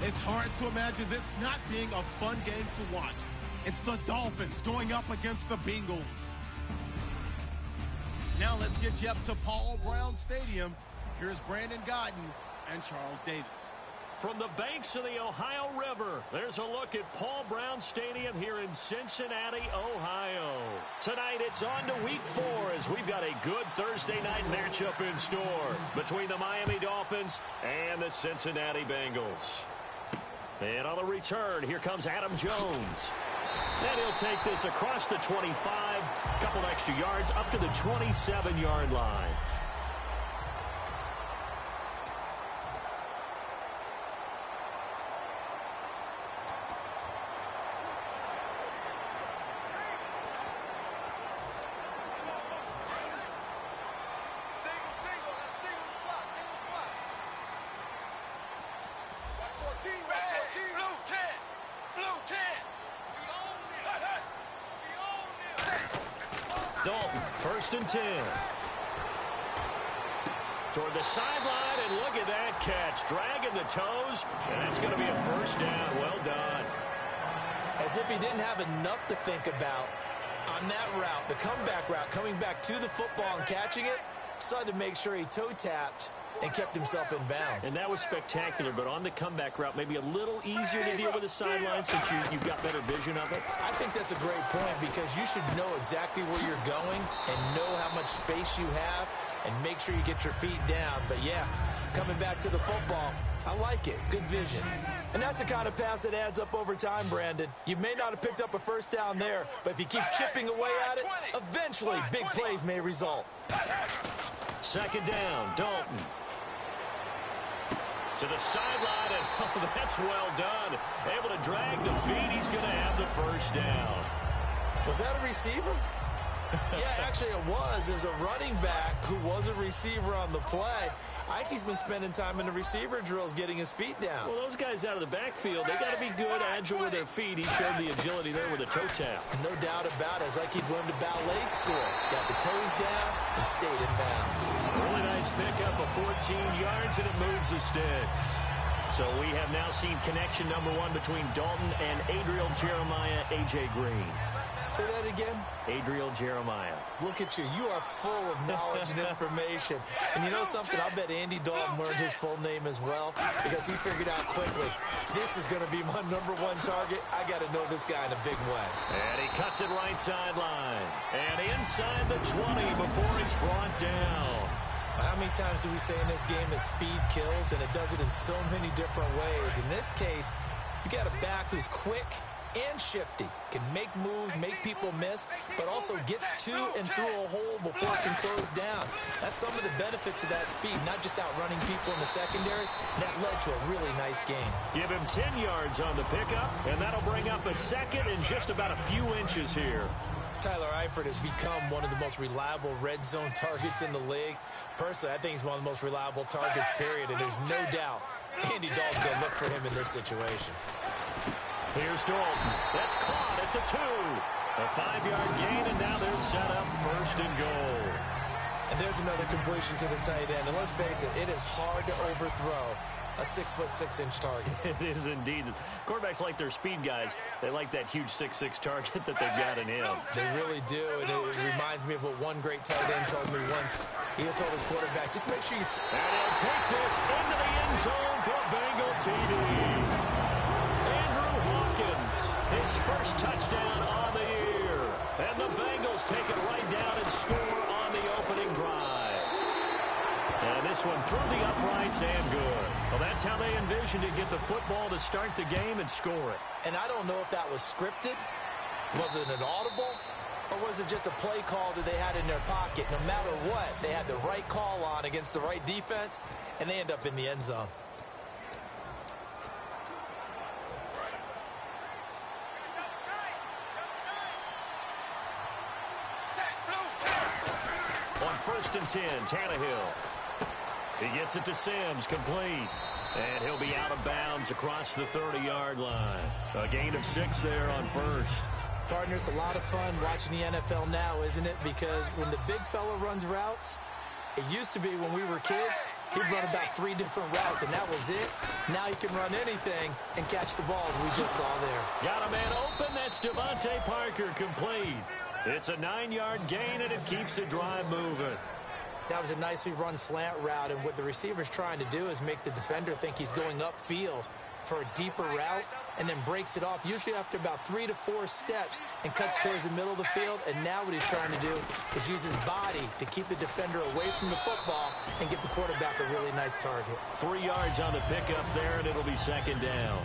It's hard to imagine this not being a fun game to watch. It's the Dolphins going up against the Bengals. Now let's get you up to Paul Brown Stadium. Here's Brandon Godden and Charles Davis. From the banks of the Ohio River, there's a look at Paul Brown Stadium here in Cincinnati, Ohio. Tonight, it's on to Week 4 as we've got a good Thursday night matchup in store between the Miami Dolphins and the Cincinnati Bengals. And on the return, here comes Adam Jones. And he'll take this across the 25, a couple extra yards up to the 27-yard line. Dalton, 1st and 10. Toward the sideline, and look at that catch. Dragging the toes, and that's going to be a 1st down. Well done. As if he didn't have enough to think about on that route, the comeback route, coming back to the football and catching it, decided to make sure he toe-tapped and kept himself in bounds. And that was spectacular, but on the comeback route, maybe a little easier to deal with the sideline since you've got better vision of it. I think that's a great point because you should know exactly where you're going and know how much space you have and make sure you get your feet down. But, yeah, coming back to the football, I like it. Good vision. And that's the kind of pass that adds up over time, Brandon. You may not have picked up a 1st down there, but if you keep chipping away at it, eventually big plays may result. 2nd down, Dalton. To the sideline, and oh, that's well done. Able to drag the feet. He's going to have the 1st down. Was that a receiver? Yeah, actually it was. There's a running back who was a receiver on the play. Ike's been spending time in the receiver drills getting his feet down. Well, those guys out of the backfield, they got to be good, agile with their feet. He showed the agility there with a toe tap. No doubt about it. As Ike learned to ballet school. Got the toes down and stayed in bounds. Really nice pickup of 14 yards, and it moves the sticks. So we have now seen connection number 1 between Dalton and Adriel Jeremiah, A.J. Green. Say that again? Adriel Jeremiah. Look at you. You are full of knowledge and information. And you know something? I bet Andy Dalton learned his full name as well because he figured out quickly, this is going to be my number 1 target. I got to know this guy in a big way. And he cuts it right sideline. And inside the 20 before he's brought down. How many times do we say in this game that speed kills, and it does it in so many different ways? In this case, you got a back who's quick and shifty, can make moves, make people miss, but also gets to and through a hole before it can close down. That's some of the benefits of that speed, not just outrunning people in the secondary. That led to a really nice game. Give him 10 yards on the pickup, and that'll bring up a 2nd and just about a few inches here. Tyler Eifert has become one of the most reliable red zone targets in the league. Personally, I think he's one of the most reliable targets, period, and there's no doubt Andy Dalton's going to look for him in this situation. Here's Dalton. That's caught at the 2. A 5-yard gain, and now they're set up 1st and goal. And there's another completion to the tight end. And let's face it, it is hard to overthrow a 6'6" target. It is indeed. Quarterbacks like their speed guys. They like that huge 6'6" target that they've got in him. They really do, and it reminds me of what one great tight end told me once. He told his quarterback, just make sure you... And he'll take this into the end zone for a Bengal TD. Andrew Hawkins, his 1st touchdown on the year. And the Bengals take it right down and score on the opening drive. And this one through the uprights and good. Well, that's how they envisioned to get the football to start the game and score it. And I don't know if that was scripted. Was it an audible? Or was it just a play call that they had in their pocket? No matter what, they had the right call on against the right defense, and they end up in the end zone. On 1st and 10, Tannehill. He gets it to Sims, complete. And he'll be out of bounds across the 30-yard line. A gain of 6 there on 1st. Partner, it's a lot of fun watching the NFL now, isn't it? Because when the big fella runs routes, It used to be when we were kids, he'd run about 3 different routes, and that was it. Now he can run anything and catch the ball, as we just saw there. Got a man open. That's Devontae Parker complete. It's a 9-yard gain, and it keeps the drive moving. That was a nicely run slant route, and what the receiver's trying to do is make the defender think he's going upfield for a deeper route, and then breaks it off, usually after about 3 to 4 steps, and cuts towards the middle of the field. And now what he's trying to do is use his body to keep the defender away from the football and get the quarterback a really nice target. 3 yards on the pickup there, and it'll be second down.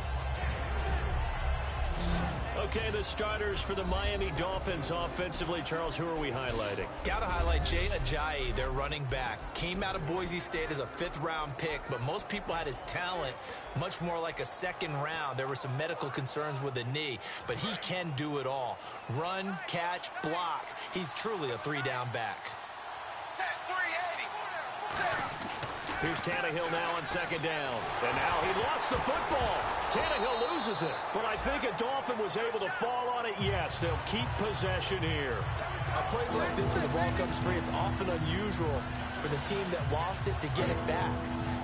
Okay, the starters for the Miami Dolphins offensively. Charles, who are we highlighting? Got to highlight Jay Ajayi, their running back. Came out of Boise State as a 5th-round pick, but most people had his talent much more like a 2nd round. There were some medical concerns with the knee, but he can do it all. Run, catch, block. He's truly a 3-down back. Here's Tannehill now on second down. And now he lost the football. Tannehill loses it. But I think a Dolphin was able to fall on it. Yes, they'll keep possession here. Plays like this when the ball comes free, it's often unusual for the team that lost it to get it back.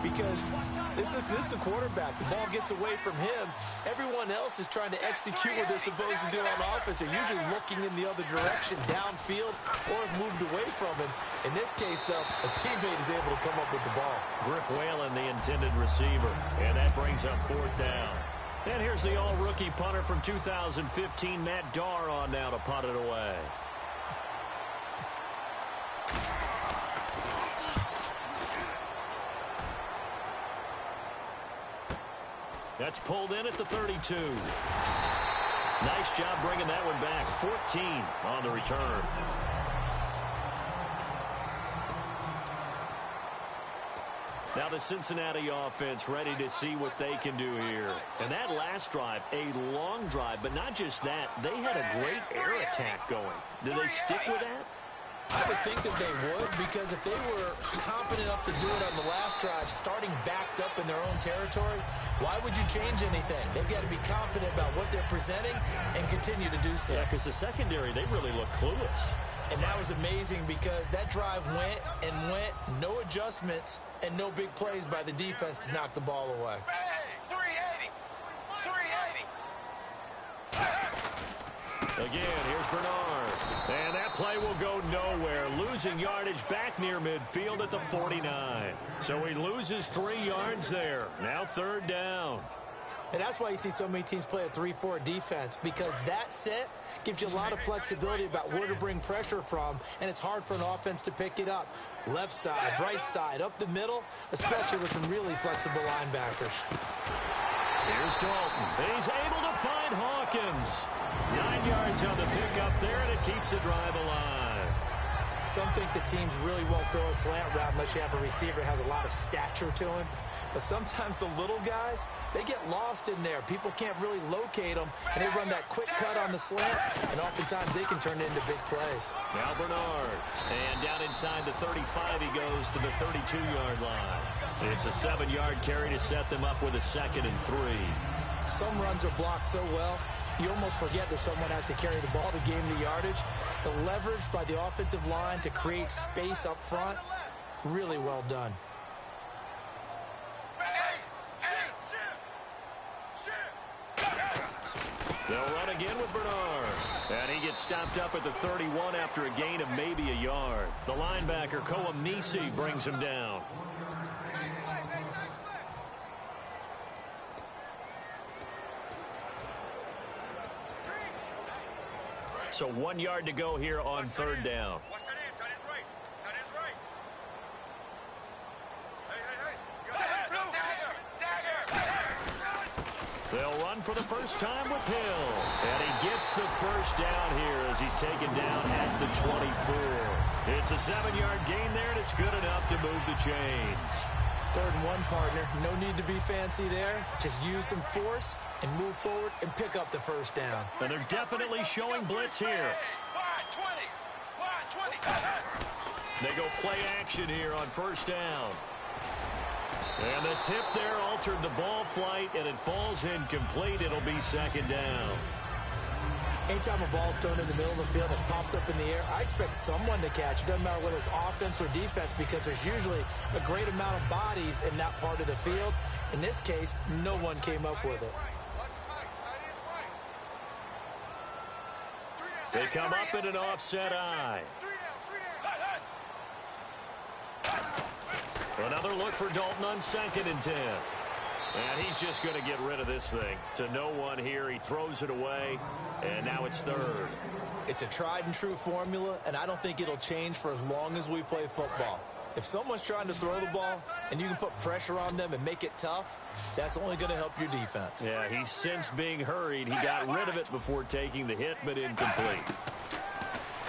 Because this is the quarterback. The ball gets away from him. Everyone else is trying to execute what they're supposed to do on offense. They're usually looking in the other direction, downfield, or have moved away from him. In this case, though, a teammate is able to come up with the ball. Griff Whalen, the intended receiver. And that brings up 4th down. And here's the all-rookie punter from 2015, Matt Darr, on now to punt it away. That's pulled in at the 32. Nice job bringing that one back. 14 on the return. Now the Cincinnati offense ready to see what they can do here. And that last drive, a long drive, but not just that. They had a great air attack going. Do they stick with that? I would think that they would, because if they were confident enough to do it on the last drive, starting backed up in their own territory, why would you change anything? They've got to be confident about what they're presenting and continue to do so. Yeah, because the secondary, they really look clueless. And that was amazing because that drive went and went, no adjustments, and no big plays by the defense to knock the ball away. 380! Again, here's Bernard. And that play will go nowhere. Losing yardage back near midfield at the 49. So he loses 3 yards there. Now 3rd down. And that's why you see so many teams play a 3-4 defense, because that set gives you a lot of flexibility about where to bring pressure from, and it's hard for an offense to pick it up. Left side, right side, up the middle, especially with some really flexible linebackers. Here's Dalton. He's able to find Hawkins. 9 yards on the pickup there, and it keeps the drive alive. Some think the teams really won't throw a slant route unless you have a receiver that has a lot of stature to him. But sometimes the little guys, they get lost in there. People can't really locate them, and they run that quick cut on the slant, and oftentimes they can turn it into big plays. Now Bernard. And down inside the 35, he goes to the 32-yard line. It's a 7-yard carry to set them up with a 2nd and 3. Some runs are blocked so well, you almost forget that someone has to carry the ball to gain the yardage. The leverage by the offensive line to create space up front, really well done. They'll run again with Bernard. And he gets stopped up at the 31 after a gain of maybe a yard. The linebacker, Koa Nisi, brings him down. So 1 yard to go here on 3rd down. They'll run for the first time with Hill. And he gets the first down here as he's taken down at the 24. It's a 7-yard gain there, and it's good enough to move the chains. 3rd and 1, partner. No need to be fancy there. Just use some force and move forward and pick up the first down. And they're definitely showing blitz here. They go play action here on 1st down. And the tip there altered the ball flight, and it falls incomplete. It'll be 2nd down. Anytime a ball's thrown in the middle of the field, it's popped up in the air, I expect someone to catch. It doesn't matter whether it's offense or defense, because there's usually a great amount of bodies in that part of the field. In this case, no one came up with it. They come up in an offset eye. Another look for Dalton on 2nd and 10. And he's just going to get rid of this thing. To no one here. He throws it away, and now it's 3rd. It's a tried-and-true formula, and I don't think it'll change for as long as we play football. If someone's trying to throw the ball and you can put pressure on them and make it tough, that's only going to help your defense. Yeah, he's since being hurried. He got rid of it before taking the hit, but incomplete.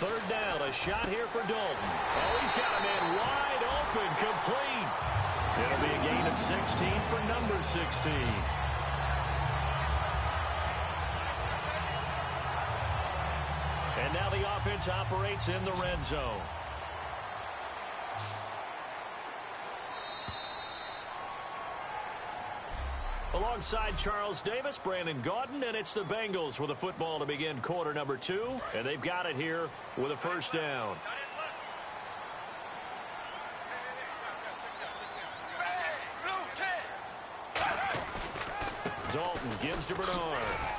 3rd down, a shot here for Dalton. Oh, he's got a man wide open, complete. It'll be a gain of 16 for number 16. And now the offense operates in the red zone. Alongside Charles Davis, Brandon Gaudin, and it's the Bengals with the football to begin quarter number 2, and they've got it here with a 1st down. Dalton gives to Bernard.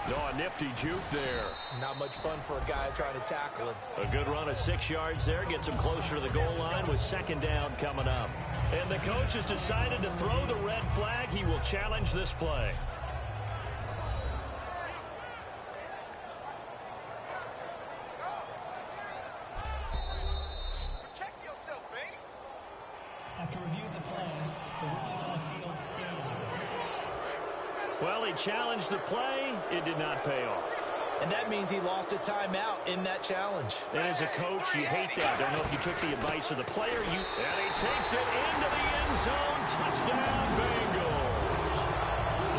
No, a nifty juke there. Not much fun for a guy trying to tackle him. A good run of 6 yards there. Gets him closer to the goal line with 2nd down coming up. And the coach has decided to throw the red flag. He will challenge this play. Protect yourself, baby. After review of the play, the ruling on the field stands. Well, he challenged the play. It did not pay off. And that means he lost a timeout in that challenge. And as a coach, you hate that. Don't know if you took the advice of the player. And he takes it into the end zone. Touchdown, Bengals.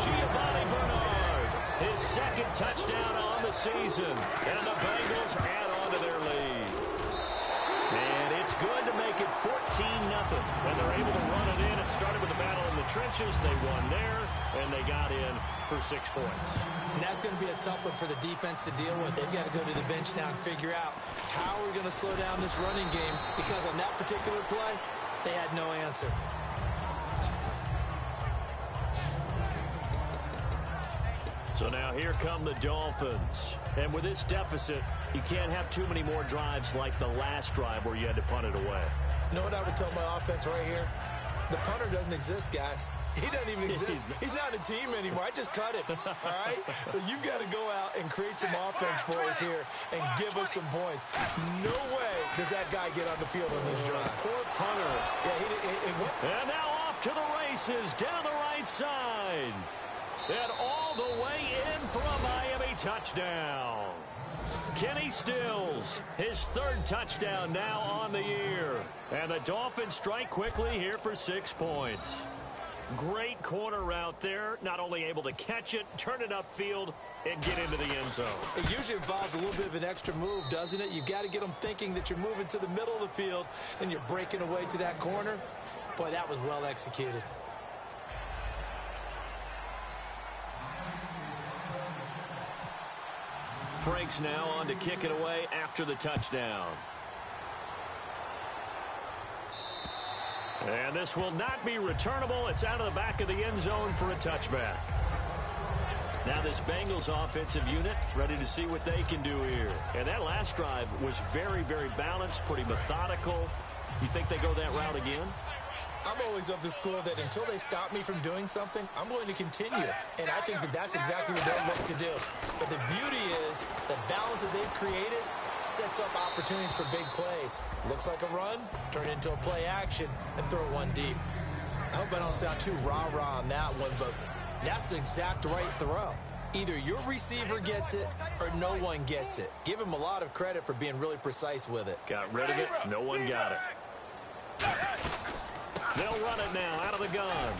Giovanni Bernard, his 2nd touchdown on the season. And the Bengals add on to their lead. And it's good to make it 14-0. When they're able to run it in, it started with a battle in the trenches. They won there, and they got in for 6 points. And that's going to be a tough one for the defense to deal with. They've got to go to the bench now and figure out how we're going to slow down this running game, because on that particular play, they had no answer. So now here come the Dolphins. And with this deficit, you can't have too many more drives like the last drive where you had to punt it away. You know what I would tell my offense right here? The punter doesn't exist, guys. He doesn't even exist. He's not a team anymore. I just cut it, all right? So you've got to go out and create some offense for us here and give us some points. No way does that guy get on the field on this drive. Poor punter. Yeah, and now off to the races down the right side. And all the way in for a Miami touchdown. Kenny Stills, his 3rd touchdown now on the year. And the Dolphins strike quickly here for 6 points. Great corner route there. Not only able to catch it, turn it upfield, and get into the end zone. It usually involves a little bit of an extra move, doesn't it? You've got to get them thinking that you're moving to the middle of the field and you're breaking away to that corner. Boy, that was well executed. Frank's now on to kick it away after the touchdown. And this will not be returnable. It's out of the back of the end zone for a touchback. Now this Bengals offensive unit ready to see what they can do here. And that last drive was very, very balanced, pretty methodical. You think they go that route again? I'm always of the school that until they stop me from doing something, I'm going to continue. And I think that that's exactly what they'll look to do. But the beauty is the balance that they've created sets up opportunities for big plays. Looks like a run, turn it into a play action, and throw one deep. I hope I don't sound too rah-rah on that one, but that's the exact right throw. Either your receiver gets it or no one gets it. Give him a lot of credit for being really precise with it. Got rid of it. No one got it. They'll run it now out of the gun.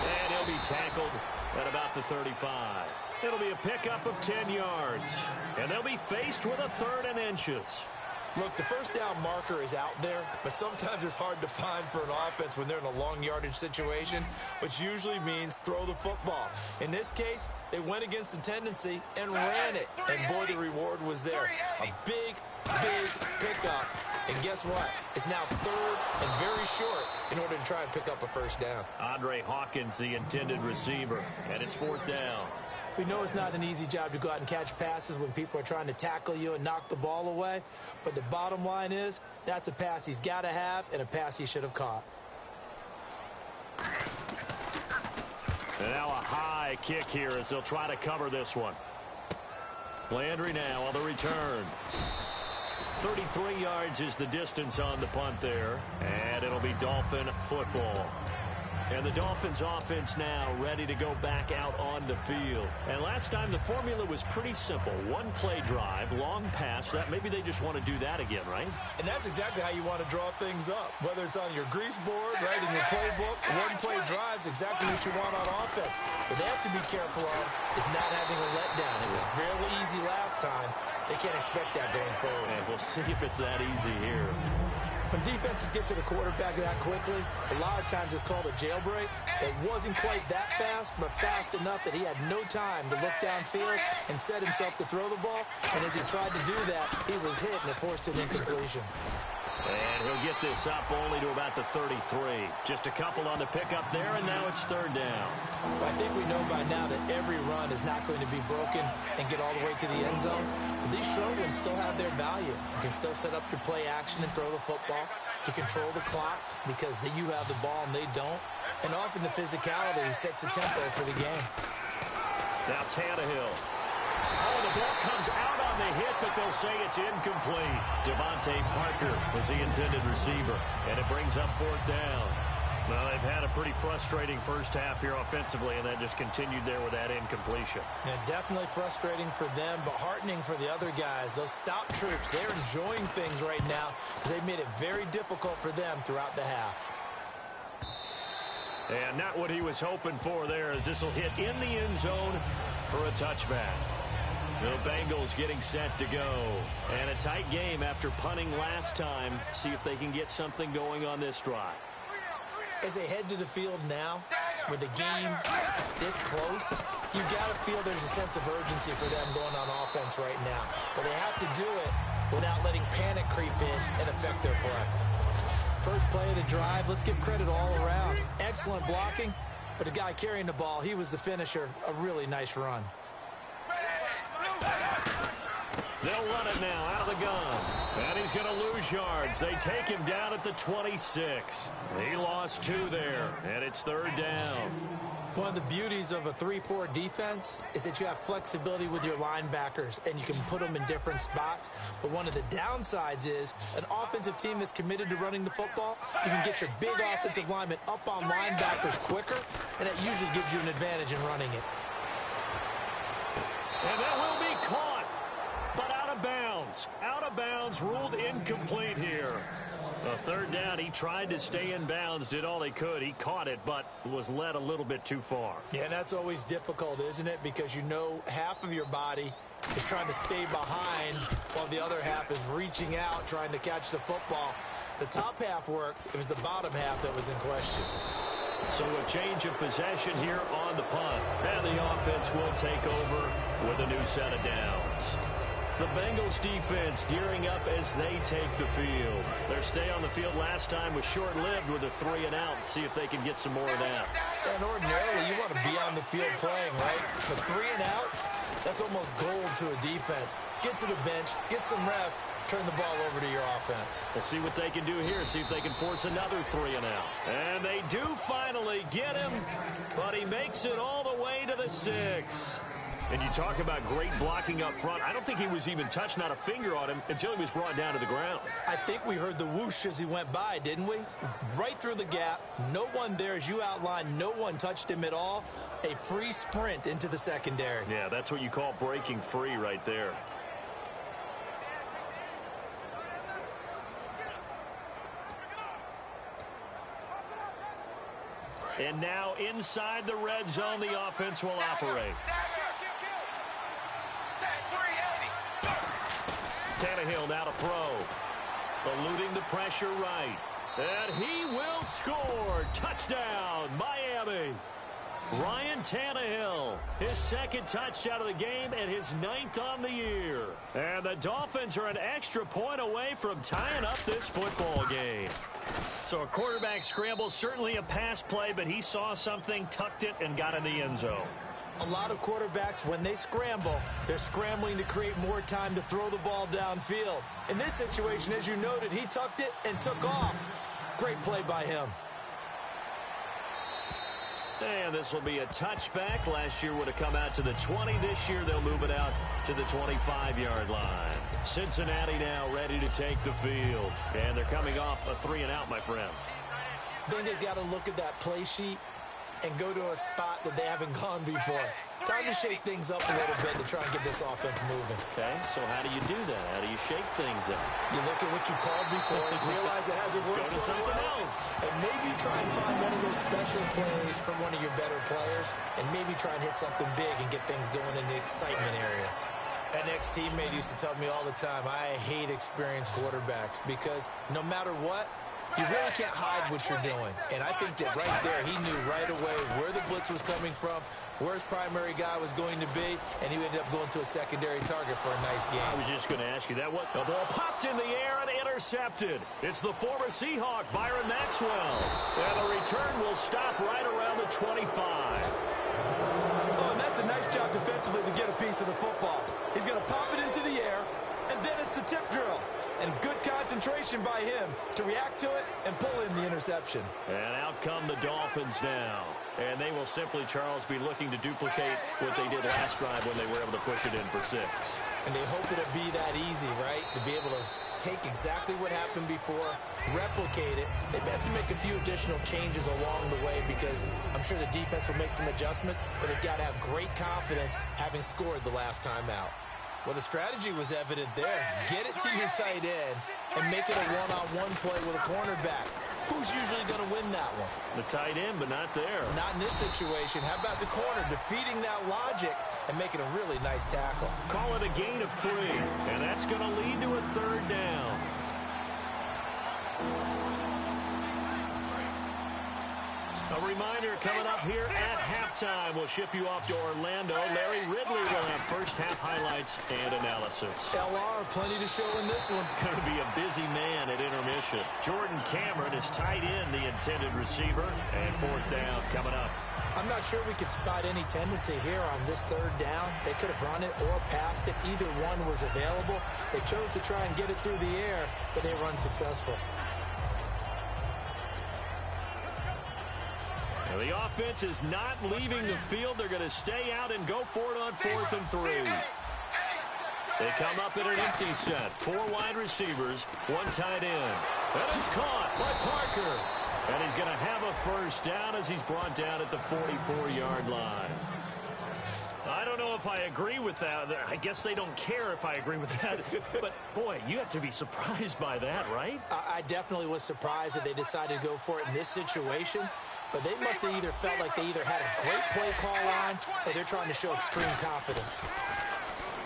And he'll be tackled at about the 35. It'll be a pickup of 10 yards. And they'll be faced with a 3rd and inches. Look, the first down marker is out there, but sometimes it's hard to find for an offense when they're in a long yardage situation, which usually means throw the football. In this case, they went against the tendency and ran it, and boy, the reward was there. A big pickup, and guess what? It's now third and very short in order to try and pick up a first down. Andre Hawkins, the intended receiver, and it's fourth down. We know it's not an easy job to go out and catch passes when people are trying to tackle you and knock the ball away. But the bottom line is, that's a pass he's got to have and a pass he should have caught. And now a high kick here as they'll try to cover this one. Landry now on the return. 33 yards is the distance on the punt there. And it'll be Dolphin football. And the Dolphins offense now ready to go back out on the field. And last time the formula was pretty simple. One play drive, long pass. That maybe they just want to do that again, right? And that's exactly how you want to draw things up. Whether it's on your grease board, right, in your playbook, one play drive's exactly what you want on offense. What they have to be careful of is not having a letdown. It was fairly easy last time. They can't expect that going forward. And we'll see if it's that easy here. When defenses get to the quarterback that quickly, a lot of times it's called a jailbreak. It wasn't quite that fast, but fast enough that he had no time to look downfield and set himself to throw the ball. And as he tried to do that, he was hit and it forced an incompletion. And he'll get this up only to about the 33. Just a couple on the pickup there, and now it's third down. Well, I think we know by now that every run is not going to be broken and get all the way to the end zone. But these short ones still have their value. You can still set up your play action and throw the football. You control the clock because you have the ball and they don't. And often the physicality sets the tempo for the game. Now Tannehill. Oh, the ball comes out on the hit, but they'll say it's incomplete. Devontae Parker was the intended receiver, and it brings up fourth down. Well, they've had a pretty frustrating first half here offensively, and that just continued there with that incompletion. Yeah, definitely frustrating for them, but heartening for the other guys. Those stop troops, they're enjoying things right now. They've made it very difficult for them throughout the half. And not what he was hoping for there, as this will hit in the end zone for a touchback. The Bengals getting set to go. And a tight game after punting last time. See if they can get something going on this drive. As they head to the field now, with the game this close, you've got to feel there's a sense of urgency for them going on offense right now. But they have to do it without letting panic creep in and affect their play. First play of the drive, let's give credit all around. Excellent blocking, but the guy carrying the ball, he was the finisher. A really nice run. They'll run it now out of the gun. And he's going to lose yards. They take him down at the 26. He lost 2 there, and it's third down. One of the beauties of a 3-4 defense is that you have flexibility with your linebackers, and you can put them in different spots. But one of the downsides is an offensive team that's committed to running the football, you can get your big offensive linemen up on linebackers quicker, and that usually gives you an advantage in running it. And that will be caught, but out of bounds. Out of bounds, ruled incomplete here. A third down, he tried to stay in bounds, did all he could. He caught it, but was led a little bit too far. Yeah, and that's always difficult, isn't it? Because you know half of your body is trying to stay behind while the other half is reaching out, trying to catch the football. The top half worked. It was the bottom half that was in question. So a change of possession here on the punt. And the offense will take over with a new set of downs. The Bengals defense gearing up as they take the field. Their stay on the field last time was short-lived with a 3-and-out. See if they can get some more of that. And ordinarily, you want to be on the field playing, right? But 3-and-outs, that's almost gold to a defense. Get to the bench, get some rest, turn the ball over to your offense. We'll see what they can do here, see if they can force another 3-and-out. And they do finally get him, but he makes it all the way to the 6. And you talk about great blocking up front. I don't think he was even touched, not a finger on him, until he was brought down to the ground. I think we heard the whoosh as he went by, didn't we? Right through the gap. No one there, as you outlined, no one touched him at all. A free sprint into the secondary. Yeah, that's what you call breaking free right there. And now inside the red zone, the offense will operate. Tannehill now to throw. Eluding the pressure right. And he will score. Touchdown, Miami. Ryan Tannehill, his second touchdown of the game and his 9th on the year. And the Dolphins are an extra point away from tying up this football game. So a quarterback scramble, certainly a pass play, but he saw something, tucked it, and got in the end zone. A lot of quarterbacks, when they scramble, they're scrambling to create more time to throw the ball downfield. In this situation, as you noted, he tucked it and took off. Great play by him. And this will be a touchback. Last year would have come out to the 20. This year they'll move it out to the 25-yard line. Cincinnati now ready to take the field. And they're coming off a 3-and-out, my friend. I think they've got to look at that play sheet and go to a spot that they haven't gone before. Time to shake things up a little bit to try and get this offense moving. Okay, so how do you do that? How do you shake things up? You look at what you called before, realize it hasn't worked Go to something else. and maybe try and find one of those special plays from one of your better players, and maybe try and hit something big and get things going in the excitement area. An ex-teammate used to tell me all the time, I hate experienced quarterbacks because no matter what, you really can't hide what you're doing. And I think that right there, he knew right away where the blitz was coming from, where his primary guy was going to be, and he ended up going to a secondary target for a nice game. I was just going to ask you that. The ball popped in the air and intercepted. It's the former Seahawk, Byron Maxwell. And the return will stop right around the 25. Oh, and that's a nice job defensively to get a piece of the football. He's going to pop it into the air, and then it's the tip drill. And good concentration by him to react to it and pull in the interception. And out come the Dolphins now. And they will simply, Charles, be looking to duplicate what they did last drive when they were able to push it in for 6. And they hope it'll be that easy, right? To be able to take exactly what happened before, replicate it. They may have to make a few additional changes along the way because I'm sure the defense will make some adjustments, but they've got to have great confidence having scored the last time out. Well, the strategy was evident there. Get it to your tight end and make it a one-on-one play with a cornerback. Who's usually going to win that one? The tight end, but not there. Not in this situation. How about the corner defeating that logic and making a really nice tackle? Call it a gain of 3, and that's going to lead to a 3rd down. A reminder coming up here at halftime. We'll ship you off to Orlando. Larry Ridley will have first-half highlights and analysis. LR, plenty to show in this one. Going to be a busy man at intermission. Jordan Cameron is tight end, the intended receiver, and 4th down coming up. I'm not sure we could spot any tendency here on this 3rd down. They could have run it or passed it. Either one was available. They chose to try and get it through the air, but they were unsuccessful. The offense is not leaving the field. They're going to stay out and go for it on 4th and 3. They come up in an empty set. 4 wide receivers, 1 tight end. And it's caught by Parker. And he's going to have a first down as he's brought down at the 44-yard line. I don't know if I agree with that. I guess they don't care if I agree with that. But, boy, you have to be surprised by that, right? I definitely was surprised that they decided to go for it in this situation. But they must have either felt like they either had a great play call on or they're trying to show extreme confidence.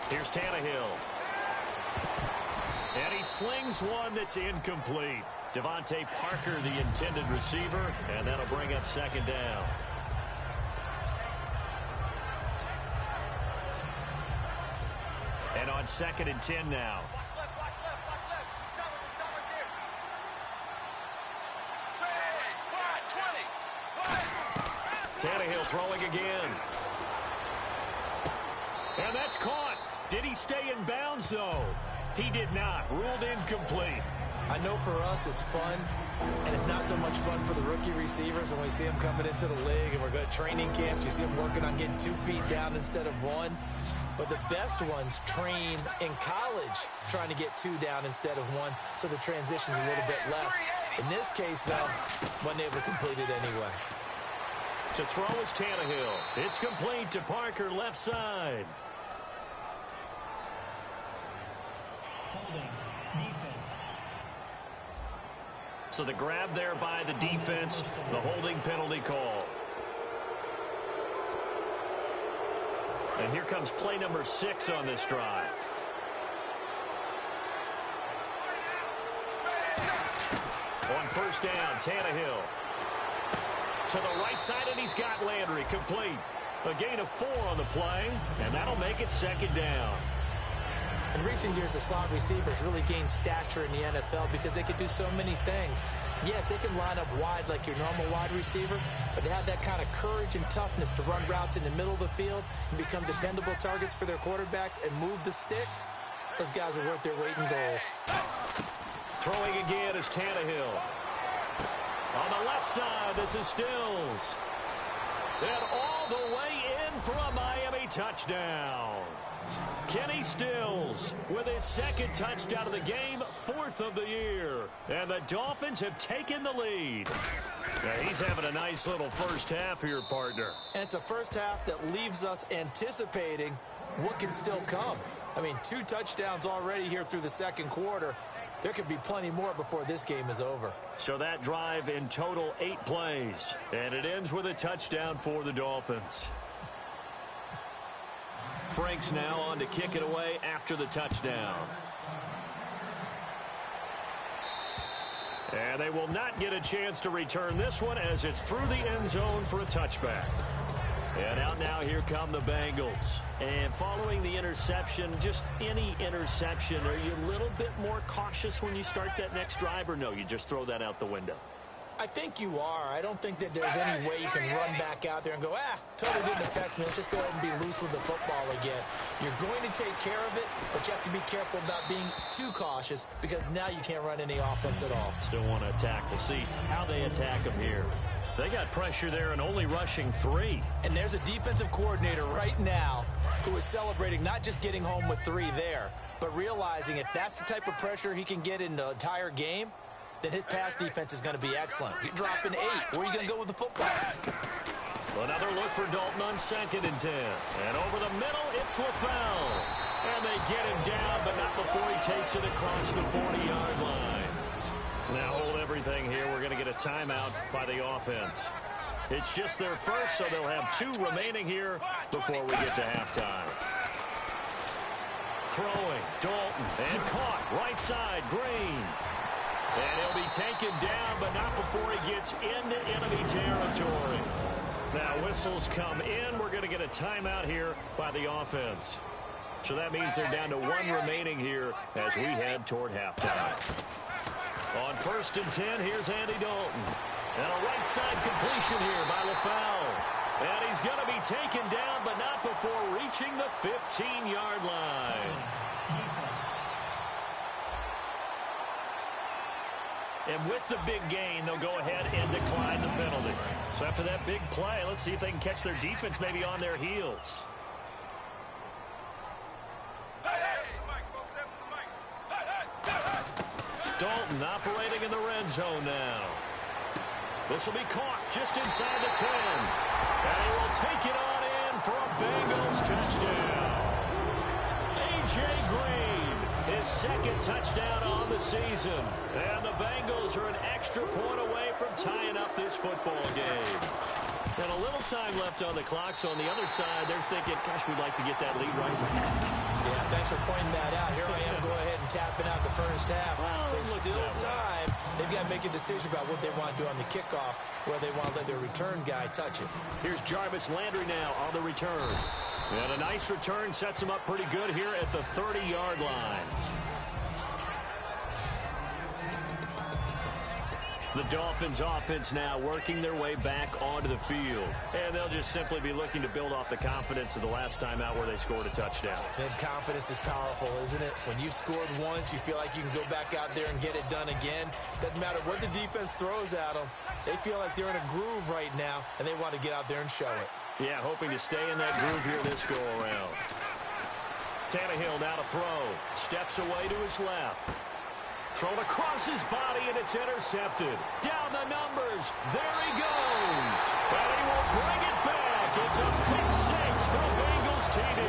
Here's Tannehill. And he slings one that's incomplete. Devontae Parker, the intended receiver, and that'll bring up 2nd down. And on 2nd and 10 now. Tannehill throwing again. And that's caught. Did he stay in bounds, though? He did not. Ruled incomplete. I know for us it's fun, and it's not so much fun for the rookie receivers when we see them coming into the league and we're going to training camps. You see them working on getting 2 feet down instead of 1. But the best ones train in college trying to get 2 down instead of 1, so the transition's a little bit less. In this case, though, wasn't able to complete it anyway. To throw is Tannehill. It's complete to Parker, left side. Holding. Defense. So the grab there by the defense, the holding penalty call. And here comes play number 6 on this drive. first down. Tannehill to the right side, and he's got Landry complete. A gain of 4 on the play, and that'll make it second down. In recent years, the slot receivers really gained stature in the NFL because they could do so many things. Yes, they can line up wide like your normal wide receiver, but to have that kind of courage and toughness to run routes in the middle of the field and become dependable targets for their quarterbacks and move the sticks, those guys are worth their weight in gold. Throwing again is Tannehill. On the left side, this is Stills. And all the way in for a Miami touchdown. Kenny Stills with his second touchdown of the game, 4th of the year. And the Dolphins have taken the lead. Yeah, he's having a nice little first half here, partner. And it's a first half that leaves us anticipating what can still come. I mean, 2 touchdowns already here through the second quarter. There could be plenty more before this game is over. So that drive in total 8 plays. And it ends with a touchdown for the Dolphins. Frank's now on to kick it away after the touchdown. And they will not get a chance to return this one as it's through the end zone for a touchback. And out now, here come the Bengals. And following the interception, just any interception, are you a little bit more cautious when you start that next drive, or no, you just throw that out the window? I think you are. I don't think that there's any way you can run back out there and go, totally didn't affect me. Let's just go ahead and be loose with the football again. You're going to take care of it, but you have to be careful about being too cautious because now you can't run any offense at all. Still want to attack. We'll see how they attack him here. They got pressure there and only rushing 3. And there's a defensive coordinator right now who is celebrating not just getting home with 3 there, but realizing if that's the type of pressure he can get in the entire game, then his pass defense is going to be excellent. You're dropping 8. Where are you going to go with the football? Another look for Dalton on 2nd and 10. And over the middle, it's LaFell. And they get him down, but not before he takes it across the 40-yard line. Now hold everything here. We're going to get a timeout by the offense. It's just their first, so they'll have 2 remaining here before we get to halftime. Throwing, Dalton, and caught, right side, Green. And he'll be taken down, but not before he gets into enemy territory. Now whistles come in. We're going to get a timeout here by the offense. So that means they're down to 1 remaining here as we head toward halftime. On 1st and 10, here's Andy Dalton. And a right side completion here by LaFell. And he's going to be taken down, but not before reaching the 15-yard line. And with the big gain, they'll go ahead and decline the penalty. So after that big play, let's see if they can catch their defense maybe on their heels. Dalton operating in the red zone now. This will be caught just inside the 10. And he will take it on in for a Bengals touchdown. A.J. Green, his 2nd touchdown on the season. And the Bengals are an extra point away from tying up this football game. And a little time left on the clock, so on the other side, they're thinking, gosh, we'd like to get that lead right back. Yeah, thanks for pointing that out. Here I am going ahead and tapping out the first half. Well, there's still time. They've got to make a decision about what they want to do on the kickoff, where they want to let their return guy touch it. Here's Jarvis Landry now on the return. And a nice return sets him up pretty good here at the 30-yard line. The Dolphins offense now working their way back onto the field. And they'll just simply be looking to build off the confidence of the last time out where they scored a touchdown. And confidence is powerful, isn't it? When you've scored once, you feel like you can go back out there and get it done again. Doesn't matter what the defense throws at them. They feel like they're in a groove right now, and they want to get out there and show it. Yeah, hoping to stay in that groove here this go-around. Tannehill now to throw. Steps away to his left. Thrown across his body, and it's intercepted. Down the numbers. There he goes. And he will bring it back. It's a pick 6 for Bengals TD.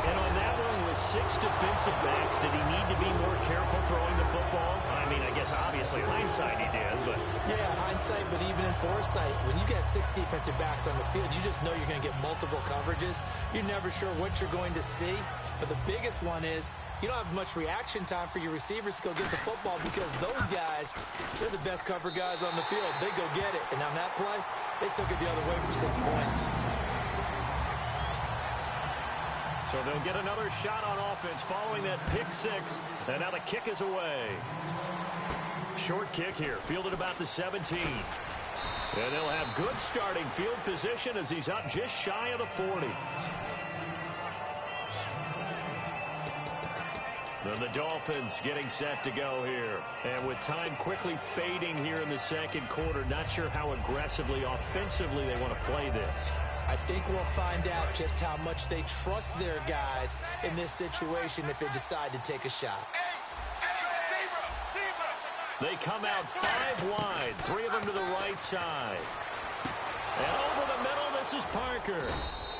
And on that one with 6 defensive backs, did he need to be more careful throwing the football? I mean, I guess obviously hindsight he did, but... Yeah, hindsight, but even in foresight, when you got 6 defensive backs on the field, you just know you're going to get multiple coverages. You're never sure what you're going to see. But the biggest one is you don't have much reaction time for your receivers to go get the football because those guys, they're the best cover guys on the field. They go get it. And on that play, they took it the other way for 6 points. So they'll get another shot on offense following that pick 6. And now the kick is away. Short kick here, fielded about the 17. And they'll have good starting field position as he's up just shy of the 40. Then the Dolphins getting set to go here. And with time quickly fading here in the second quarter, not sure how aggressively, offensively they want to play this. I think we'll find out just how much they trust their guys in this situation if they decide to take a shot. They come out 5 wide, 3 of them to the right side. And over the middle, this is Parker.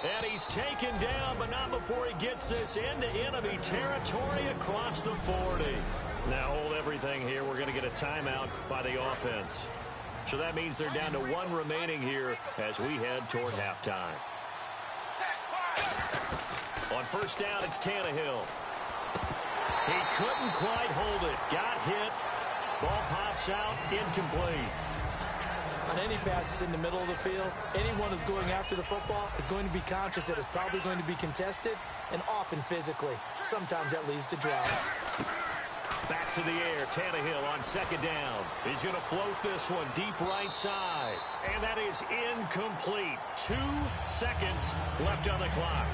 And he's taken down, but not before he gets this into enemy territory across the 40. Now hold everything here. We're going to get a timeout by the offense. So that means they're down to 1 remaining here as we head toward halftime. On first down, it's Tannehill. He couldn't quite hold it. Got hit. Ball pops out. Incomplete. On any passes in the middle of the field, anyone who's going after the football is going to be conscious that it's probably going to be contested and often physically. Sometimes that leads to drops. Back to the air, Tannehill on second down. He's going to float this one deep right side. And that is incomplete. 2 seconds left on the clock.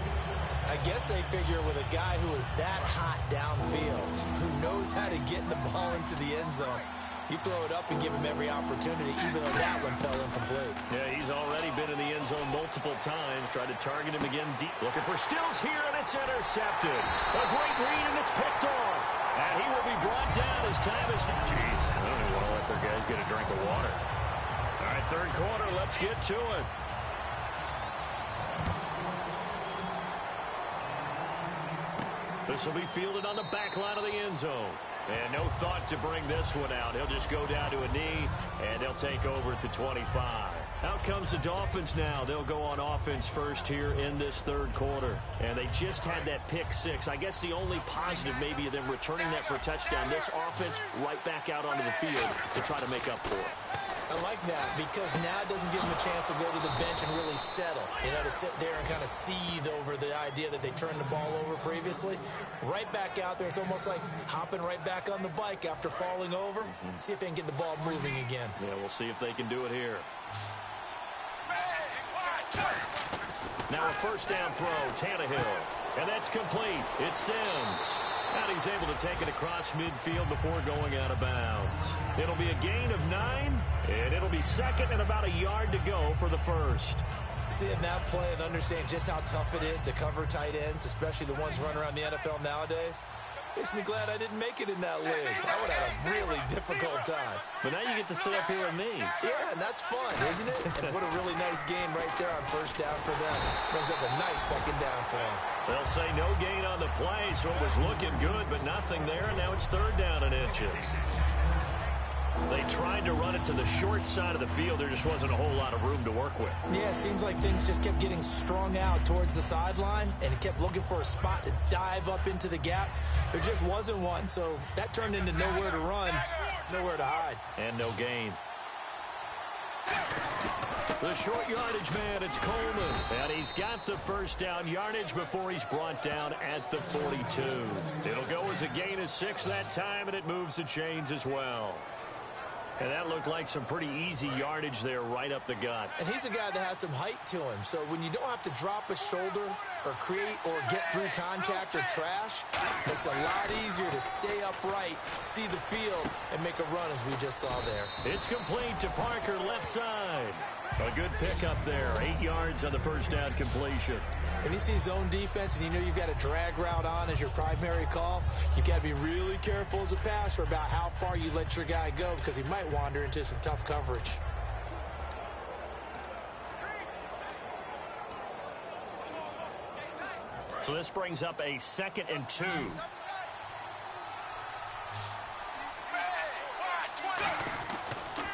I guess they figure with a guy who is that hot downfield, who knows how to get the ball into the end zone, you throw it up and give him every opportunity, even though that one fell incomplete. Yeah, he's already been in the end zone multiple times. Tried to target him again deep. Looking for Stills here, and it's intercepted. A great read, and it's picked off. And he will be brought down as time is... Jeez, I don't even want to let their guys get a drink of water. All right, third quarter, let's get to it. This will be fielded on the back line of the end zone. And no thought to bring this one out. He'll just go down to a knee, and he'll take over at the 25. Out comes the Dolphins now. They'll go on offense first here in this third quarter. And they just had that pick 6. I guess the only positive maybe of them returning that for a touchdown. This offense right back out onto the field to try to make up for it. I like that because now it doesn't give them a chance to go to the bench and really settle. You know, to sit there and kind of seethe over the idea that they turned the ball over previously. Right back out there. It's almost like hopping right back on the bike after falling over. See if they can get the ball moving again. Yeah, we'll see if they can do it here. Now a first down throw, Tannehill. And that's complete. It's Sims. And he's able to take it across midfield before going out of bounds. It'll be a gain of 9, and it'll be second and about a yard to go for the first. Seeing that play and understanding just how tough it is to cover tight ends, especially the ones running around the NFL nowadays, makes me glad I didn't make it in that league. I would have a really difficult time. But now you get to sit up here with me. Yeah, and that's fun, isn't it? And what a really nice game right there on first down for them. Brings up a nice second down for them. They'll say no gain on the play, so it was looking good, but nothing there. And now it's third down and inches. They tried to run it to the short side of the field. There just wasn't a whole lot of room to work with. Yeah, it seems like things just kept getting strung out towards the sideline, and he kept looking for a spot to dive up into the gap. There just wasn't one, so that turned into nowhere to run, nowhere to hide. And no gain. The short yardage man, it's Coleman. And he's got the first down yardage before he's brought down at the 42. It'll go as a gain of 6 that time, and it moves the chains as well. And that looked like some pretty easy yardage there right up the gut. And he's a guy that has some height to him. So when you don't have to drop a shoulder or create or get through contact or trash, it's a lot easier to stay upright, see the field, and make a run as we just saw there. It's complete to Parker left side. A good pickup there. 8 yards on the first down completion. When you see zone defense and you know you've got a drag route on as your primary call, you've got to be really careful as a passer about how far you let your guy go because he might wander into some tough coverage. So this brings up a 2nd and 2.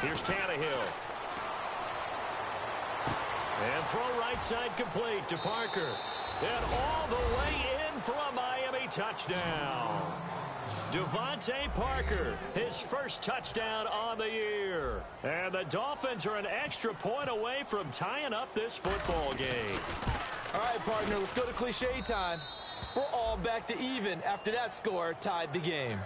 Here's Tannehill. And throw right side complete to Parker. And all the way in for a Miami touchdown. Devontae Parker, his first touchdown on the year. And the Dolphins are an extra point away from tying up this football game. All right, partner, let's go to cliche time. We're all back to even after that score tied the game.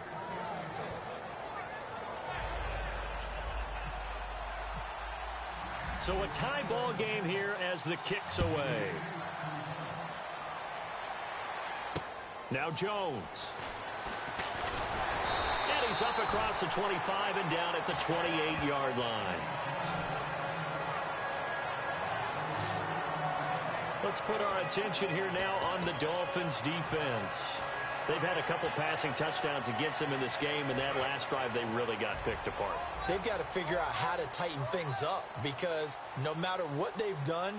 So a tie ball game here as the kick's away. Now Jones. And he's up across the 25 and down at the 28-yard line. Let's put our attention here now on the Dolphins' defense. They've had a couple passing touchdowns against them in this game, and that last drive they really got picked apart. They've got to figure out how to tighten things up because no matter what they've done,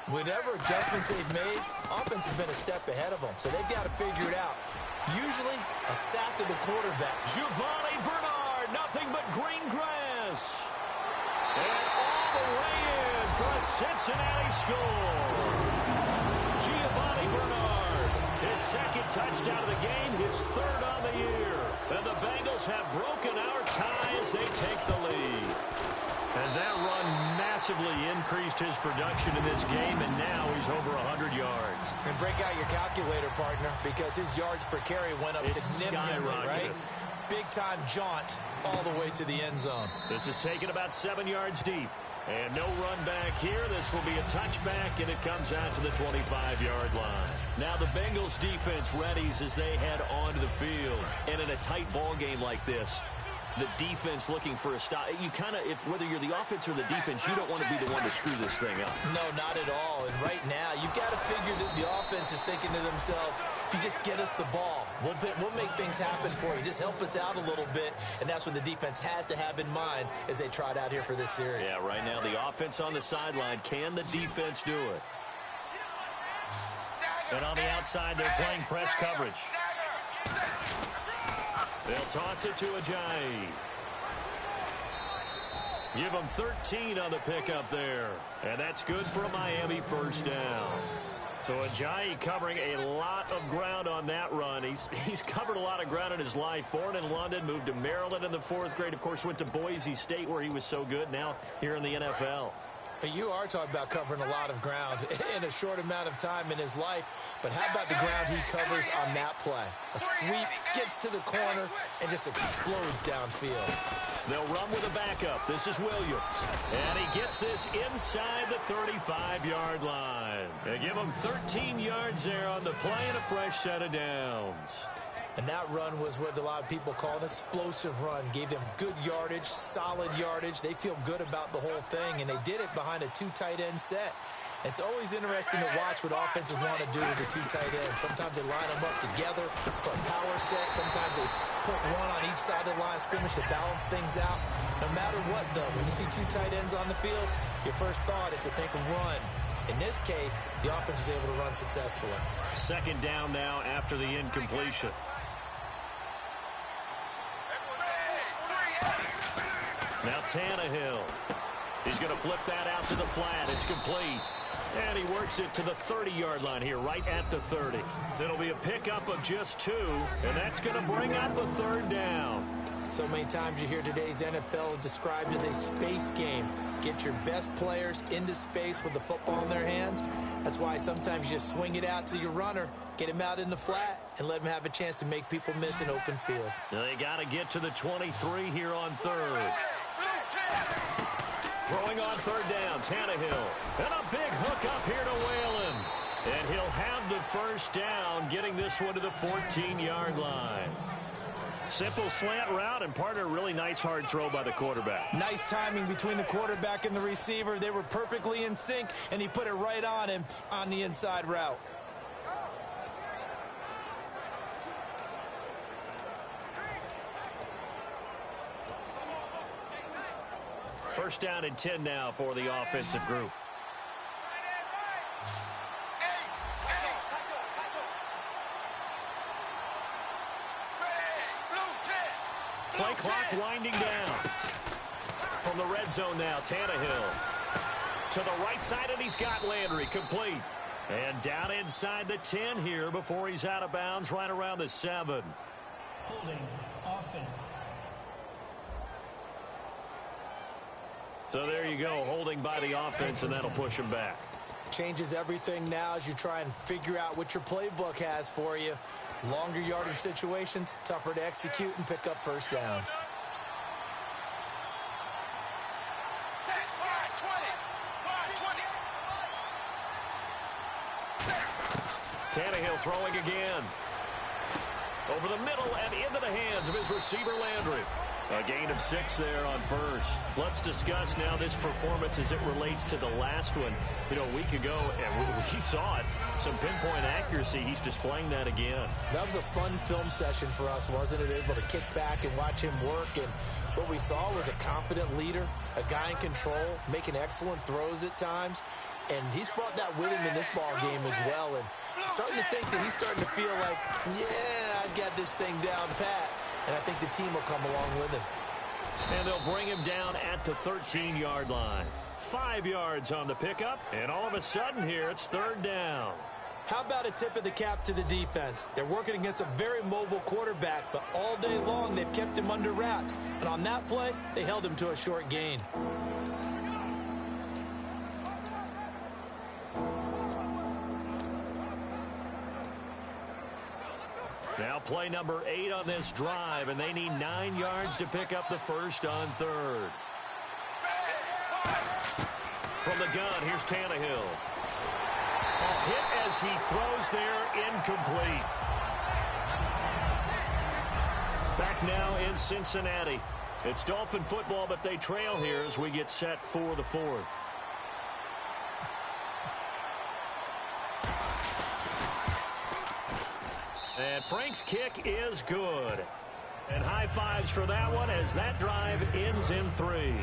whatever adjustments they've made, offense has been a step ahead of them. So they've got to figure it out. Usually a sack of the quarterback. Giovanni Bernard, nothing but green grass. And all the way in for a Cincinnati score. Giovanni Bernard, his 2nd touchdown of the game, his 3rd on the year. And the Bengals have broken our tie as they take the lead. And that run massively increased his production in this game, and now he's over 100 yards. And break out your calculator, partner, because his yards per carry went up significantly, right? Big-time jaunt all the way to the end zone. This is taken about 7 yards deep. And no run back here. This will be a touchback, and it comes out to the 25-yard line. Now the Bengals defense readies as they head onto the field. And in a tight ball game like this, the defense looking for a stop. You kind of, whether you're the offense or the defense, you don't want to be the one to screw this thing up. No, not at all. And right now, you've got to figure that the offense is thinking to themselves, if you just get us the ball, we'll make things happen for you. Just help us out a little bit. And that's what the defense has to have in mind as they trot out here for this series. Yeah, right now the offense on the sideline. Can the defense do it? And on the outside, they're playing press coverage. They'll toss it to Ajayi. Give them 13 on the pickup there. And that's good for a Miami first down. So Ajayi covering a lot of ground on that run. He's covered a lot of ground in his life. Born in London, moved to Maryland in the 4th grade. Of course, went to Boise State where he was so good. Now here in the NFL. You are talking about covering a lot of ground in a short amount of time in his life. But how about the ground he covers on that play? A sweep, gets to the corner, and just explodes downfield. They'll run with a backup. This is Williams. And he gets this inside the 35-yard line. They give him 13 yards there on the play and a fresh set of downs. And that run was what a lot of people call an explosive run. Gave them good yardage, solid yardage. They feel good about the whole thing, and they did it behind a 2 tight end set. It's always interesting to watch what offenses want to do with the 2 tight ends. Sometimes they line them up together for a power set. Sometimes they put one on each side of the line of scrimmage to balance things out. No matter what, though, when you see 2 tight ends on the field, your first thought is to think of run. In this case, the offense was able to run successfully. 2nd down now after the incompletion. Now Tannehill. He's going to flip that out to the flat. It's complete. And he works it to the 30-yard line here, right at the 30. It'll be a pickup of just 2, and that's going to bring up a 3rd down. So many times you hear today's NFL described as a space game. Get your best players into space with the football in their hands. That's why sometimes you just swing it out to your runner, get him out in the flat, and let him have a chance to make people miss an open field. Now they got to get to the 23 here on 3rd. Throwing on 3rd down, Tannehill. And a big hook up here to Whalen. And he'll have the first down, getting this one to the 14-yard line. Simple slant route, and partner, really nice hard throw by the quarterback. Nice timing between the quarterback and the receiver. They were perfectly in sync, and he put it right on him on the inside route. First down and 10 now for the offensive group. Play clock winding down. From the red zone now, Tannehill. To the right side, and he's got Landry complete. And down inside the 10 here before he's out of bounds right around the 7. Holding offense. So there you go, holding by the offense, and that'll push him back. Changes everything now as you try and figure out what your playbook has for you. Longer yardage situations, tougher to execute and pick up first downs. Tannehill throwing again. Over the middle and into the hands of his receiver, Landry. A gain of 6 there on first. Let's discuss now this performance as it relates to the last one. You know, a week ago, and we saw it. Some pinpoint accuracy. He's displaying that again. That was a fun film session for us, wasn't it? Able to kick back and watch him work. And what we saw was a confident leader, a guy in control, making excellent throws at times. And he's brought that with him in this ball game as well. And starting to think that he's starting to feel like, yeah, I've got this thing down pat. And I think the team will come along with him. And they'll bring him down at the 13-yard line. 5 yards on the pickup. And all of a sudden here, it's 3rd down. How about a tip of the cap to the defense? They're working against a very mobile quarterback, but all day long they've kept him under wraps. And on that play, they held him to a short gain. Now play number 8 on this drive, and they need 9 yards to pick up the first on 3rd. From the gun, here's Tannehill. A hit as he throws there, incomplete. Back now in Cincinnati. It's Dolphin football, but they trail here as we get set for the 4th. And Frank's kick is good. And high fives for that one as that drive ends in 3.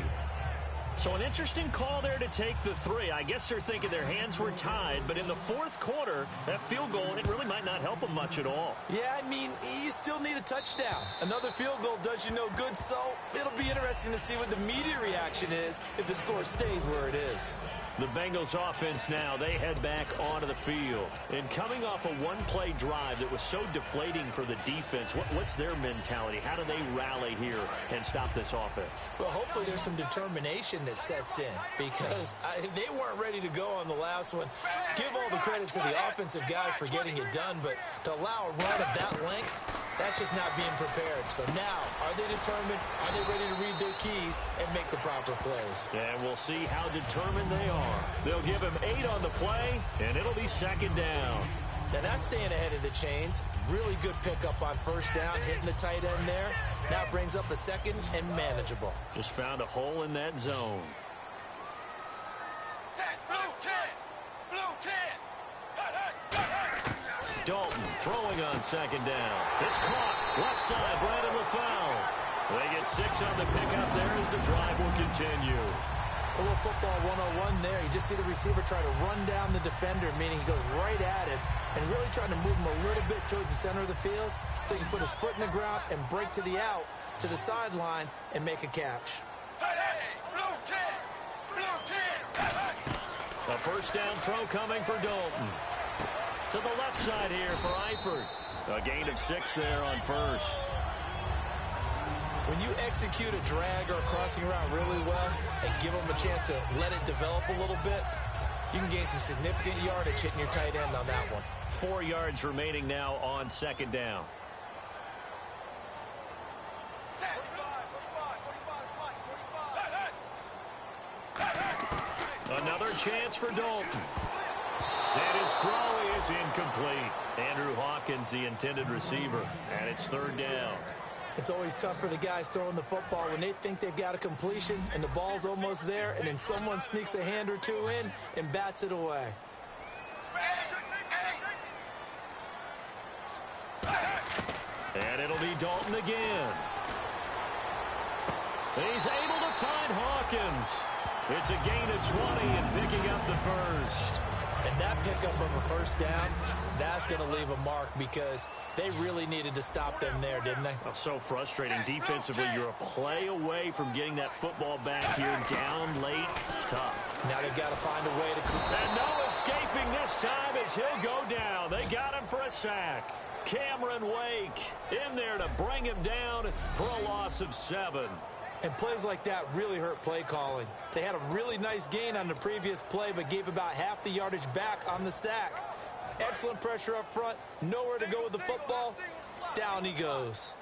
So an interesting call there to take the 3. I guess they're thinking their hands were tied, but in the 4th quarter, that field goal, it really might not help them much at all. Yeah, I mean, you still need a touchdown. Another field goal does you no good, so it'll be interesting to see what the media reaction is if the score stays where it is. The Bengals offense now, they head back onto the field. And coming off a one-play drive that was so deflating for the defense, what's their mentality? How do they rally here and stop this offense? Well, hopefully there's some determination that sets in because they weren't ready to go on the last one. Give all the credit to the offensive guys for getting it done, but to allow a run of that length, that's just not being prepared. So now, are they determined? Are they ready to read their keys and make the proper plays? And we'll see how determined they are. They'll give him 8 on the play, and it'll be 2nd down. Now that's staying ahead of the chains. Really good pickup on first down, hitting the tight end there. Now brings up a 2nd and manageable. Just found a hole in that zone. Dalton throwing on 2nd down. It's caught. Left side, Brandon LaFell. They get 6 on the pickup there as the drive will continue. A little football 101 there. You just see the receiver try to run down the defender, meaning he goes right at it and really trying to move him a little bit towards the center of the field so he can put his foot in the ground and break to the out, to the sideline, and make a catch. A first down throw coming for Dalton. To the left side here for Eifert. A gain of 6 there on first. When you execute a drag or a crossing route really well and give them a chance to let it develop a little bit, you can gain some significant yardage hitting your tight end on that one. 4 yards remaining now on 2nd down. Another chance for Dalton. And his throw is incomplete. Andrew Hawkins, the intended receiver, and it's 3rd down. It's always tough for the guys throwing the football when they think they've got a completion and the ball's almost there, and then someone sneaks a hand or 2 in and bats it away. And it'll be Dalton again. He's able to find Hawkins. It's a gain of 20 and picking up the first. And that pickup of a first down, that's going to leave a mark because they really needed to stop them there, didn't they? Oh, so frustrating. Defensively, you're a play away from getting that football back here down late. Tough. Now they've got to find a way to... And no escaping this time as he'll go down. They got him for a sack. Cameron Wake in there to bring him down for a loss of 7. And plays like that really hurt play calling. They had a really nice gain on the previous play, but gave about half the yardage back on the sack. Excellent pressure up front. Nowhere to go with the football. Down he goes.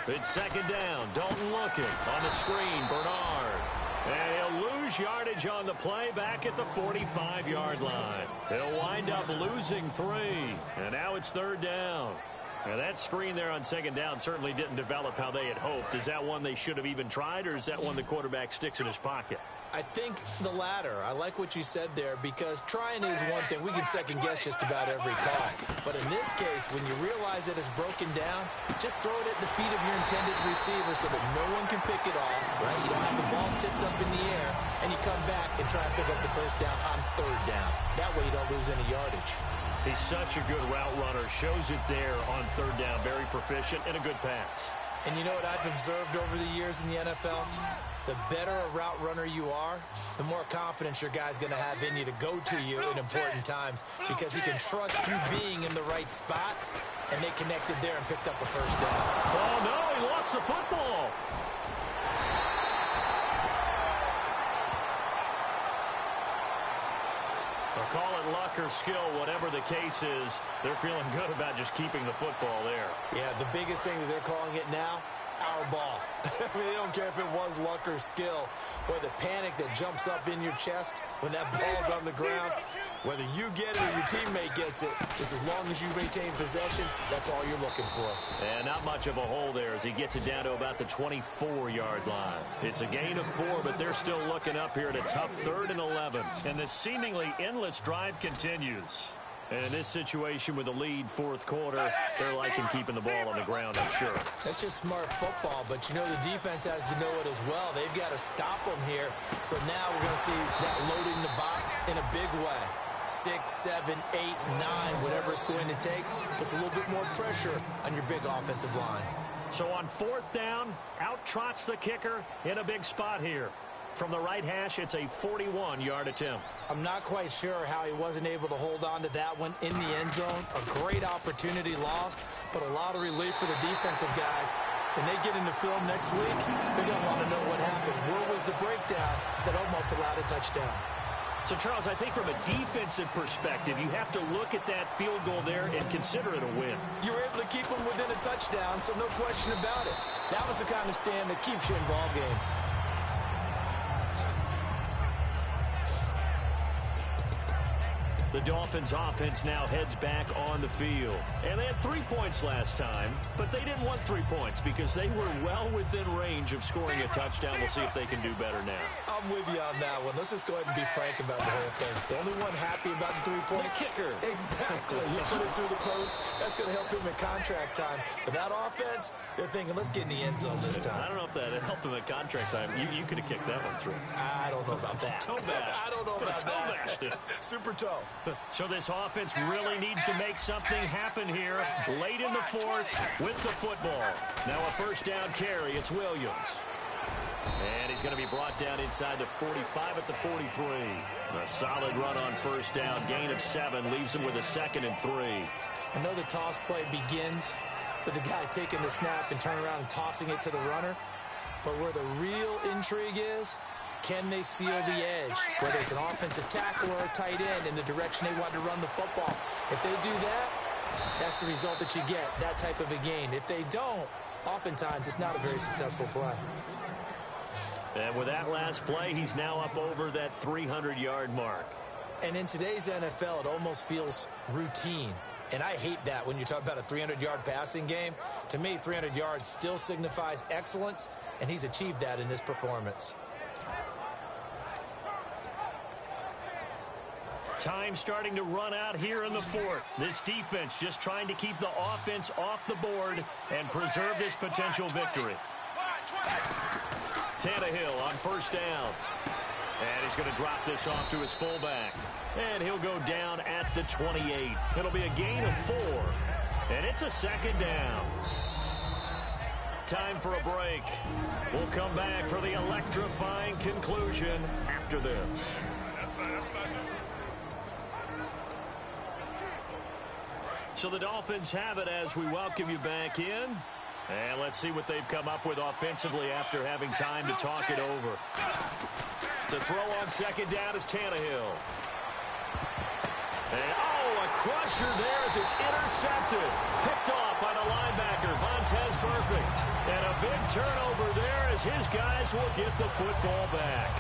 It's second down. Dalton looking on the screen. Bernard. And he'll lose yardage on the play back at the 45-yard line. He'll wind up losing 3. And now it's third down. Now that screen there on second down certainly didn't develop how they had hoped. Is that one they should have even tried, or is that one the quarterback sticks in his pocket? I think the latter. I like what you said there because trying is one thing. We can second guess just about every call. But in this case, when you realize that it's broken down, just throw it at the feet of your intended receiver so that no one can pick it off, right? You don't have the ball tipped up in the air, and you come back and try and pick up the first down on third down. That way you don't lose any yardage. He's such a good route runner. Shows it there on third down. Very proficient and a good pass. And you know what I've observed over the years in the NFL? The better a route runner you are, the more confidence your guy's going to have in you to go to you in important times because he can trust you being in the right spot, and they connected there and picked up a first down. Oh, no, he lost the football. I'll call it luck or skill, whatever the case is. They're feeling good about just keeping the football there. Yeah, the biggest thing that they're calling it now, our ball. I mean, they don't care if it was luck or skill. Boy, the panic that jumps up in your chest when that ball's on the ground, whether you get it or your teammate gets it, just as long as you maintain possession, that's all you're looking for. And not much of a hole there as he gets it down to about the 24-yard line. It's a gain of 4, but they're still looking up here at a tough 3rd and 11. And this seemingly endless drive continues. And in this situation with the lead fourth quarter, they're liking keeping the ball on the ground, I'm sure. That's just smart football, but you know the defense has to know it as well. They've got to stop them here. So now we're going to see that loading the box in a big way. 6, 7, 8, 9, whatever it's going to take, puts a little bit more pressure on your big offensive line. So on 4th down, out trots the kicker in a big spot here. From the right hash, it's a 41-yard attempt. I'm not quite sure how he wasn't able to hold on to that one in the end zone. A great opportunity lost, but a lot of relief for the defensive guys. When they get into film next week, they're going to want to know what happened. Where was the breakdown that almost allowed a touchdown? So, Charles, I think from a defensive perspective, you have to look at that field goal there and consider it a win. You were able to keep them within a touchdown, so no question about it. That was the kind of stand that keeps you in ball games. The Dolphins offense now heads back on the field. And they had 3 points last time, but they didn't want 3 points because they were well within range of scoring a touchdown. We'll see if they can do better now. I'm with you on that one. Let's just go ahead and be frank about the whole thing. The only one happy about the 3-point. The kicker. Exactly. He put it through the post. That's going to help him in contract time. But that offense, they're thinking, let's get in the end zone this time. I don't know if that helped him at contract time. You could have kicked that one through. I don't know about that. Toe bash. I don't know about that. Super toe. So this offense really needs to make something happen here late in the 4th with the football. Now a first down carry. It's Williams. And he's going to be brought down inside the 45 at the 43. A solid run on first down. Gain of 7 leaves him with a 2nd and 3. I know the toss play begins with the guy taking the snap and turning around and tossing it to the runner. But where the real intrigue is, can they seal the edge, whether it's an offensive tackle or a tight end in the direction they want to run the football? If they do that, that's the result that you get, that type of a gain. If they don't, oftentimes it's not a very successful play. And with that last play, he's now up over that 300-yard mark. And in today's NFL, it almost feels routine. And I hate that when you talk about a 300-yard passing game. To me, 300 yards still signifies excellence, and he's achieved that in this performance. Time starting to run out here in the 4th. This defense just trying to keep the offense off the board and preserve this potential victory. Tannehill on first down. And he's going to drop this off to his fullback. And he'll go down at the 28. It'll be a gain of 4. And it's a second down. Time for a break. We'll come back for the electrifying conclusion after this. So the Dolphins have it as we welcome you back in. And let's see what they've come up with offensively after having time to talk it over. To throw on second down is Tannehill. And, a crusher there as it's intercepted. Picked off by the linebacker, Vontaze Burfict. And a big turnover there as his guys will get the football back.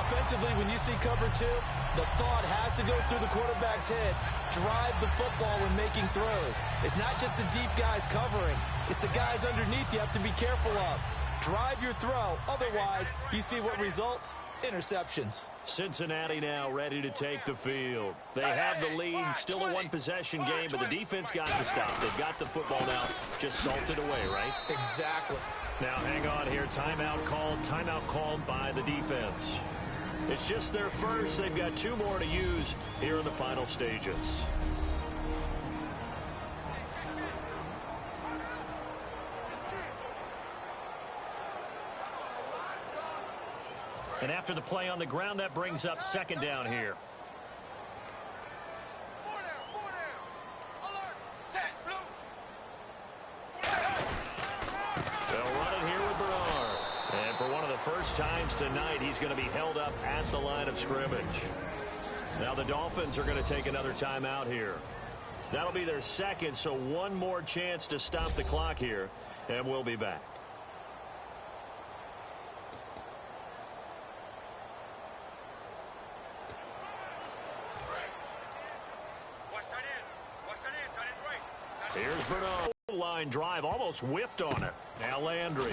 Offensively, when you see cover 2, the thought has to go through the quarterback's head. Drive the football when making throws. It's not just the deep guys covering. It's the guys underneath you have to be careful of. Drive your throw. Otherwise, you see what results? Interceptions. Cincinnati now ready to take the field. They have the lead. Still a one-possession game, but the defense got the stop. They've got the football now. Just salted away, right? Exactly. Now, hang on here. Timeout called by the defense. It's just their first. They've got 2 more to use here in the final stages. And after the play on the ground, that brings up second down here. They'll run it here with Bernard. And for one of the first times tonight, he's going to be held up at the line of scrimmage. Now the Dolphins are going to take another timeout here. That'll be their second, so one more chance to stop the clock here, and we'll be back. Here's Bernard. Line drive, almost whiffed on it. Now Landry.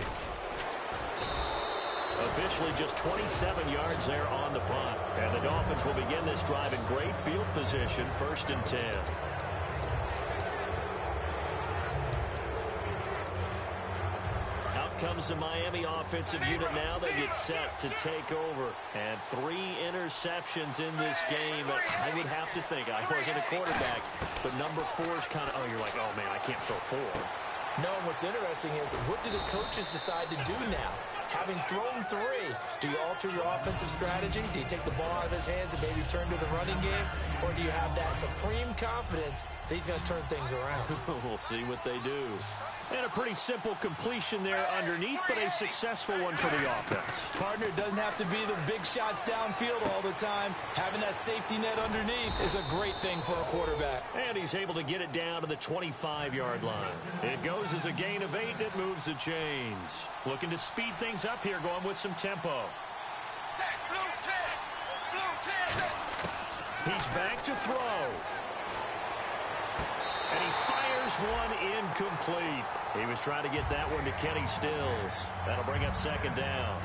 Officially just 27 yards there on the punt. And the Dolphins will begin this drive in great field position, 1st and 10. Out comes the Miami offensive unit now. They get set to take over. And 3 interceptions in this game. But I would have to think, I wasn't a quarterback, but number 4 is kind of, you're like, oh, man, I can't throw 4. No, what's interesting is, what do the coaches decide to do now? Having thrown 3, do you alter your offensive strategy? Do you take the ball out of his hands and maybe turn to the running game? Or do you have that supreme confidence that he's going to turn things around? We'll see what they do. And a pretty simple completion there underneath, but a successful one for the offense. Partner, doesn't have to be the big shots downfield all the time. Having that safety net underneath is a great thing for a quarterback. And he's able to get it down to the 25-yard line. It goes as a gain of 8, and it moves the chains. Looking to speed things up here, going with some tempo. He's back to throw. And he fires one incomplete. He was trying to get that one to Kenny Stills. That'll bring up second down.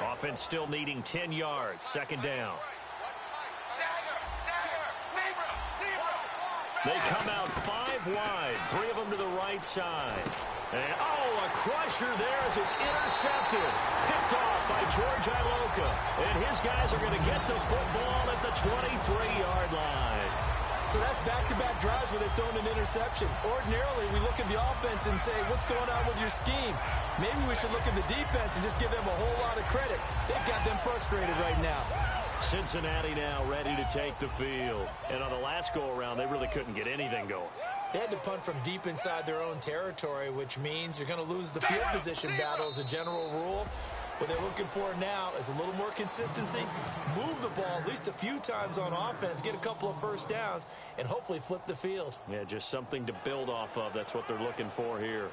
Offense still needing 10 yards. Second down. They come out 5 wide. 3 of them to the right side. And, a crusher there as it's intercepted. Picked off by George Iloka. And his guys are going to get the football at the 23-yard line. So that's back-to-back drives where they've thrown an interception. Ordinarily, we look at the offense and say, what's going on with your scheme? Maybe we should look at the defense and just give them a whole lot of credit. They've got them frustrated right now. Cincinnati now ready to take the field. And on the last go-around, they really couldn't get anything going. They had to punt from deep inside their own territory, which means you're going to lose the field position battle as a general rule. What they're looking for now is a little more consistency, move the ball at least a few times on offense, get a couple of first downs, and hopefully flip the field. Yeah, just something to build off of. That's what they're looking for here.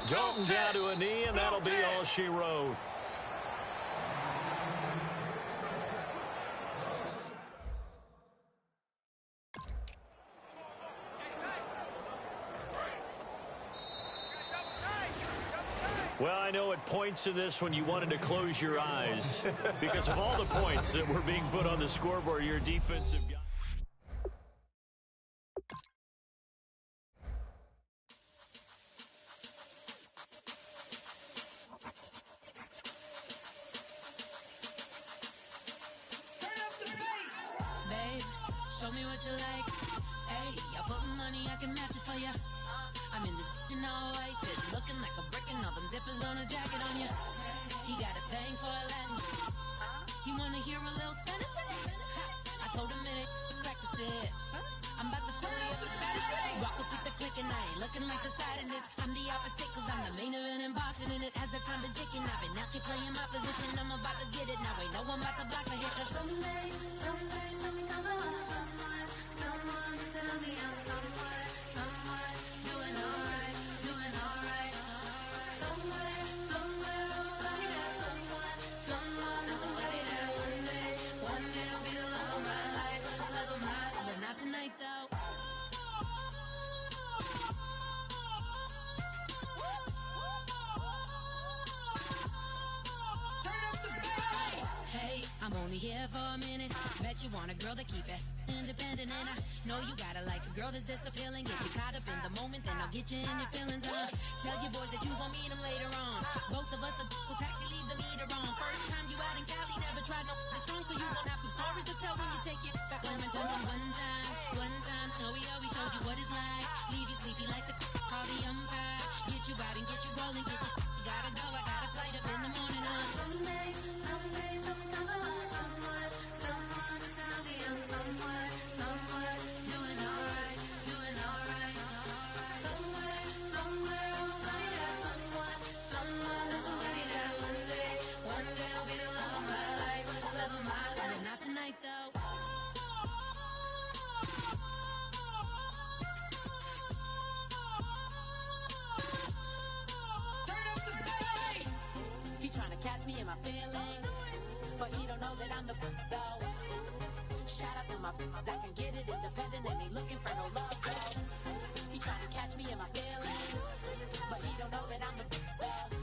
Dalton down to a knee, and that'll be all she wrote. Well, I know at points in this when you wanted to close your eyes because of all the points that were being put on the scoreboard. Your defensive guy. Babe, show me what you like. Hey, I put money, I can match it for ya. I'm in this in all white fit, looking like a brick and all them zippers on a jacket on ya. He got a thing for a Latin. He wanna hear a little Spanish in it. I told him it ain't practice it. I'm about to fully up the status. Walk up with the click and I ain't looking like the side in this. I'm the opposite cause I'm the main event in boxing and it has the time been ticking. I've been out here playing my position. I'm about to get it now. Ain't no one about to block my hit cause someday I'm someone tell me I'm someone doing alright. Somewhere, somebody that somebody that one day will be the love of my life, but not tonight though. Hey, I'm only here for a minute. Bet you want a girl to keep it independent, and I know you gotta like a girl that's this appealing. Get you caught up in the moment, then I'll get you in your feelings. Tell your boys that you gon' meet them later on. Both of us are so taxi, leave the meter on. First time you out in Cali, never tried no strong, so you gon' have some stories to tell when you take it back home and tell them one time, Snowy always showed you what it's like. Leave you sleepy like the call the umpire. Get you out and get you rolling, get you gotta go. I got a flight up in the morning on someday, someone tell me I'm someone doing alright. Somewhere, somebody that somebody that one day will be the love of my life, but not tonight though. He trying to catch me in my feelings, but he don't know that I'm the though. Shout out to my that can get it independent and ain't looking for no love though. He trying to catch me in my feelings, but he don't know that I'm the though.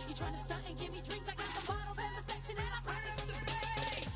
He trying to stunt and give me drinks. I got the bottle in the section and I practice with the bass.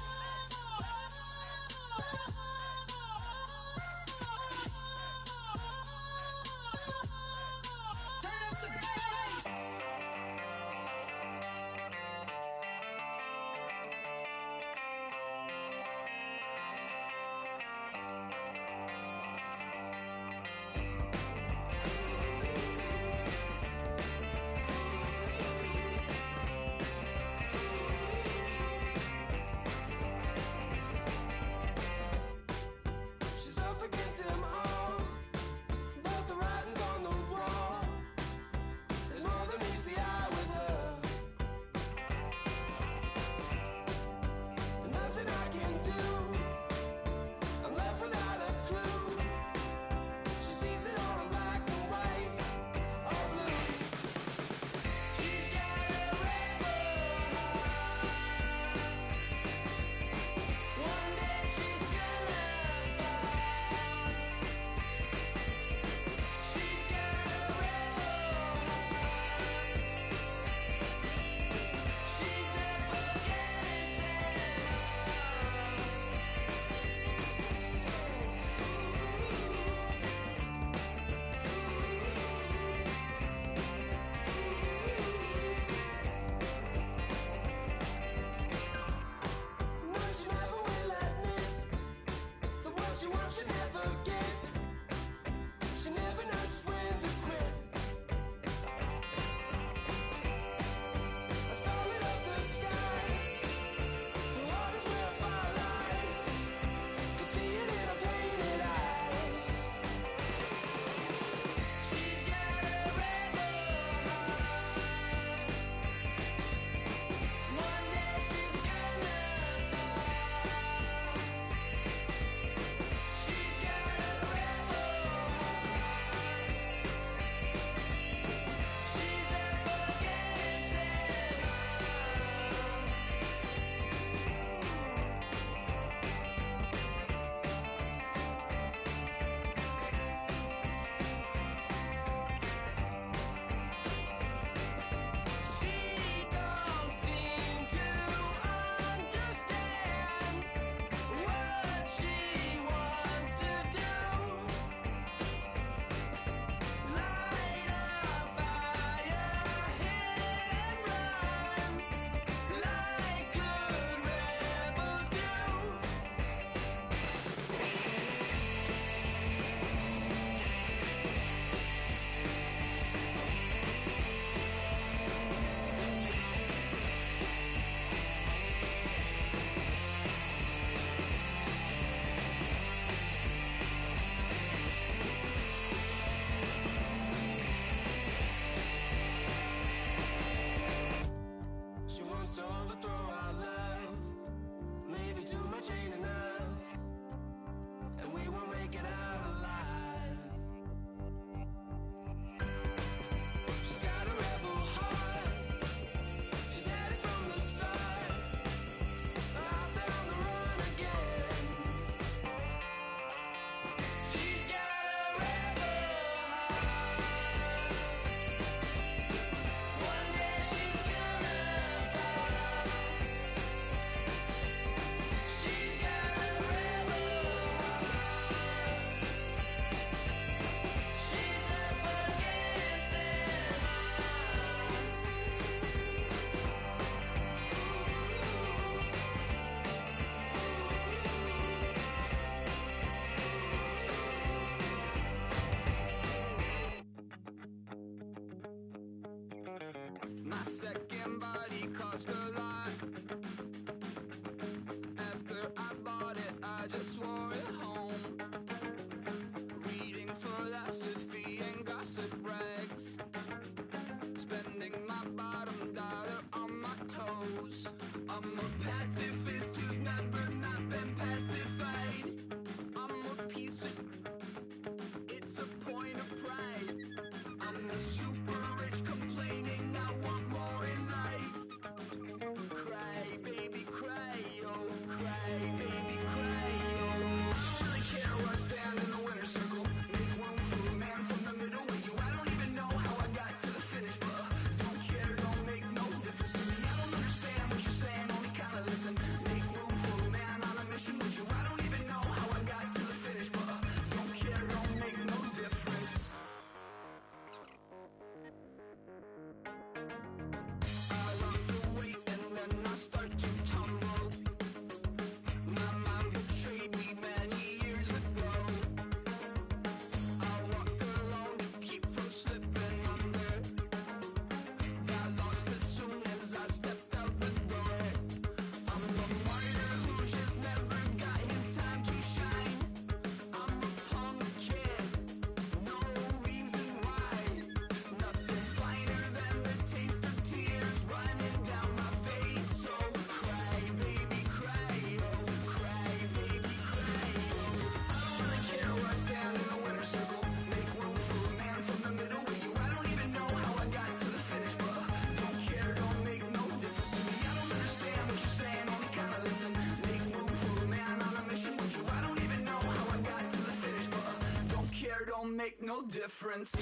wants to overthrow our love. Maybe too much ain't enough, and we won't make it out alive. She's got a rebel heart. She's had it from the start. Out there on the run again. She's got a rebel heart. One day she's gonna fall. She's got a rebel heart. She's up against them all. My second body cost a lot. After I bought it, I just wore it home. Reading philosophy and gossip rags. Spending my bottom dollar on my toes. I'm a pacifist who's never not been pacified. I'm a piece of... It's a point of pride. I'm the super rich complaining I want more in life. Cry, baby, cry, oh, cry, baby, cry, oh. I don't really care where I stand in the winner's circle. Make room for a man from the middle with you. I don't even know how I got to the finish, but don't care, don't make no difference to me. I don't understand what you're saying, only kinda listen. Make room for a man on a mission with you. I don't even know how I got to the finish, but don't care, don't make no difference. I lost the weight and then I start to tumble. My mind betrayed me many years ago. I walk alone to keep from slipping under. Got lost as soon as I stepped out the door. I'm a martyr who just never got his time to shine. I'm a punk kid, no reason why. Nothing finer than the taste of tears running down my face. So cry, baby, cry, oh, cry, baby, cry, oh. I don't really care where I stand in the winner's circle. Make room for a man from the middle with you. I don't even know how I got to the finish, but don't care, don't make no difference to me. I don't understand what you're saying, only kinda listen. Make room for a man on a mission with you. I don't even know how I got to the finish, but don't care, don't make no difference.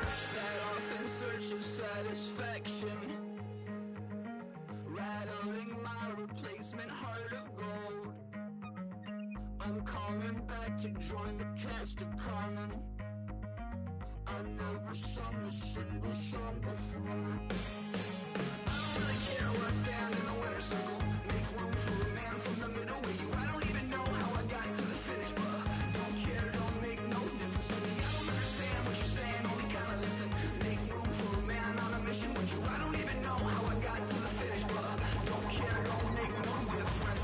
Set off in search of satisfaction, rattling my replacement heart of gold. I'm coming back to join the cast of Carmen. I never sung a single song before. I don't really care where I stand in the winner's circle. Make room for a man from the middle with you. I don't even know how I got to the finish, but don't care, don't make no difference to me. I don't understand what you're saying, only kinda listen. Make room for a man on a mission with you. I don't even know how I got to the finish, but don't care, don't make no difference.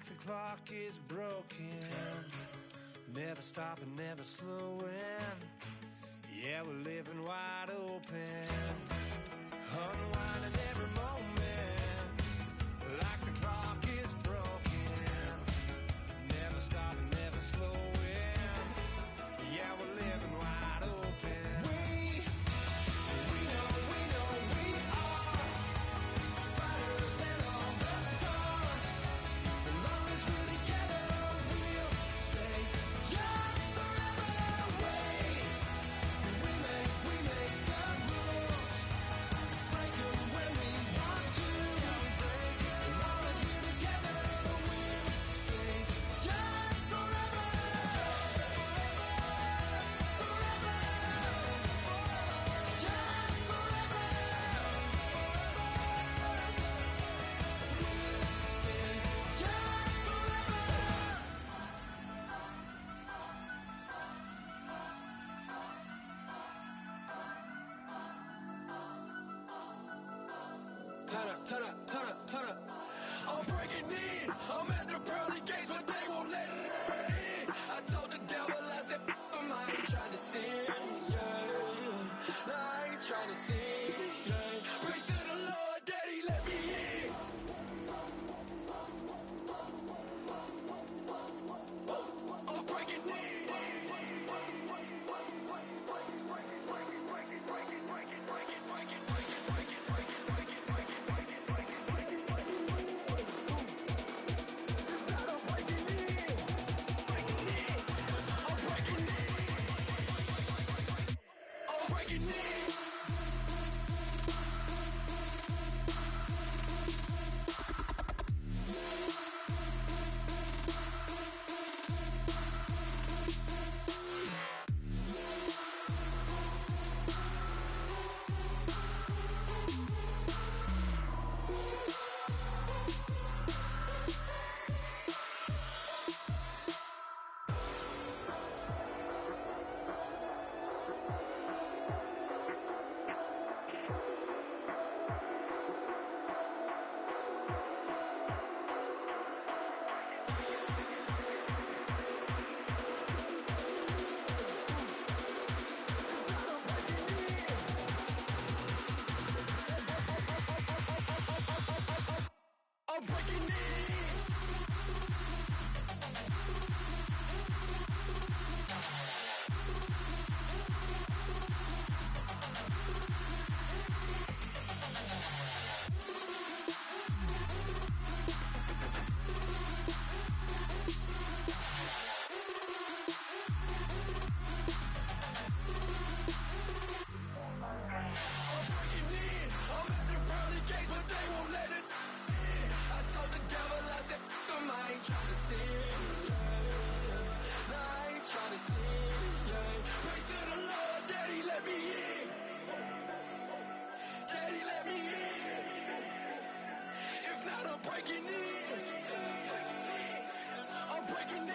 like the clock is broken, never stopping, never slowing. Yeah, we're living wide open, unwinding every moment, like the clock is broken, never stopping, never slowing. Yeah, we're living wide open. We know we are brighter than all the stars. As long as we're together, we'll stay young forever. We make the rules, break them when we want to. As long as we're together, we'll stay young forever. Turn up. I'm breaking in. I'm at the pearly gates, but they won't let it in. I told the devil, I said, I ain't trying to sin. Yeah. No, I ain't trying to sin. Yeah. Pray to the Lord, Daddy, let me in. I'm breaking in. I'm breaking in. I'm at the pearly gates, but they won't let it in. I told the devil, I said, I ain't trying to sin. No, I ain't trying to sin. Pray to the Lord, Daddy, let me in. Daddy, let me in. If not, I'm breaking in. I'm breaking in.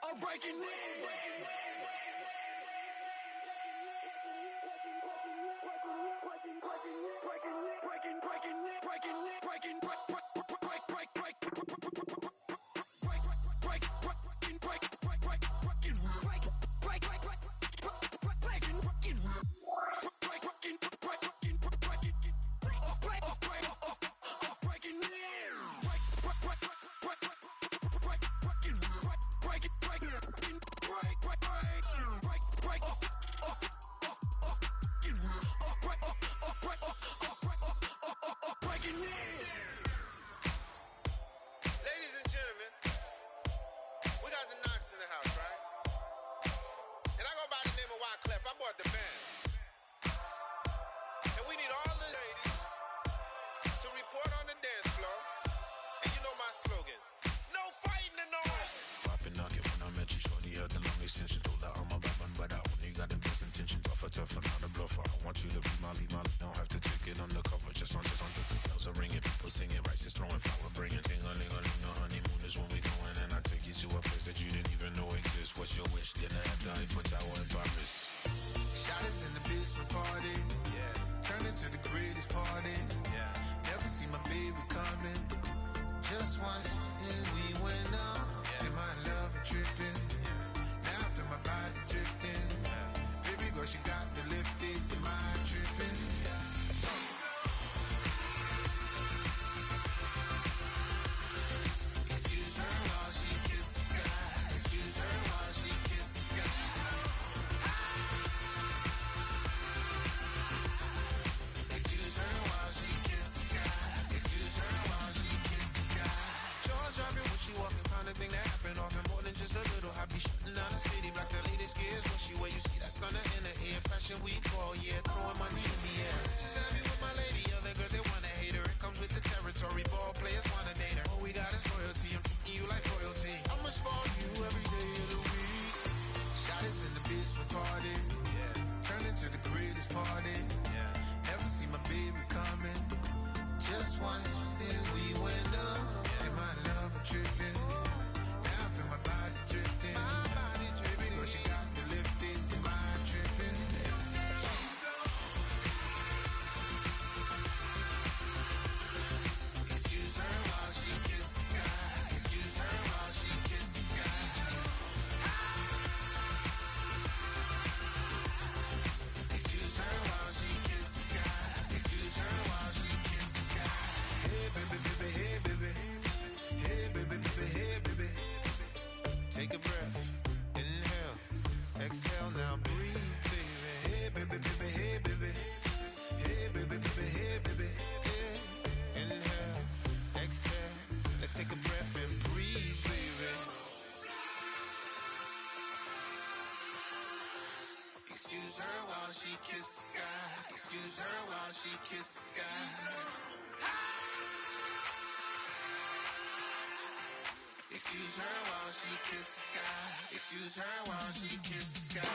I'm breaking in. Ladies and gentlemen, we got the Knox in the house, right? And I go by the name of Wyclef. I bought the band. And we need all the ladies to report on the dance floor. And you know my slogan, no fighting in the hall. Poppin' knockin' when I met you, shorty had the long extension. Told her I'm a Batman, but I only got the best intention. Tougher, not a bluffer. I want you to be my lead, don't have to take it undercover. Just on the bells are ringing, people singing, rice is throwing, flower bringing. Ting-a-ling-a-ling, the honeymoon is when we going. And I take you to a place that you didn't even know exists. What's your wish? Dinner at the Eiffel Tower in Paris. Shot us in the basement party, yeah. Turn into the greatest party, yeah. Never see my baby coming. Excuse her while she kisses the sky. Excuse her while she kisses the sky. Excuse her while she kisses the sky.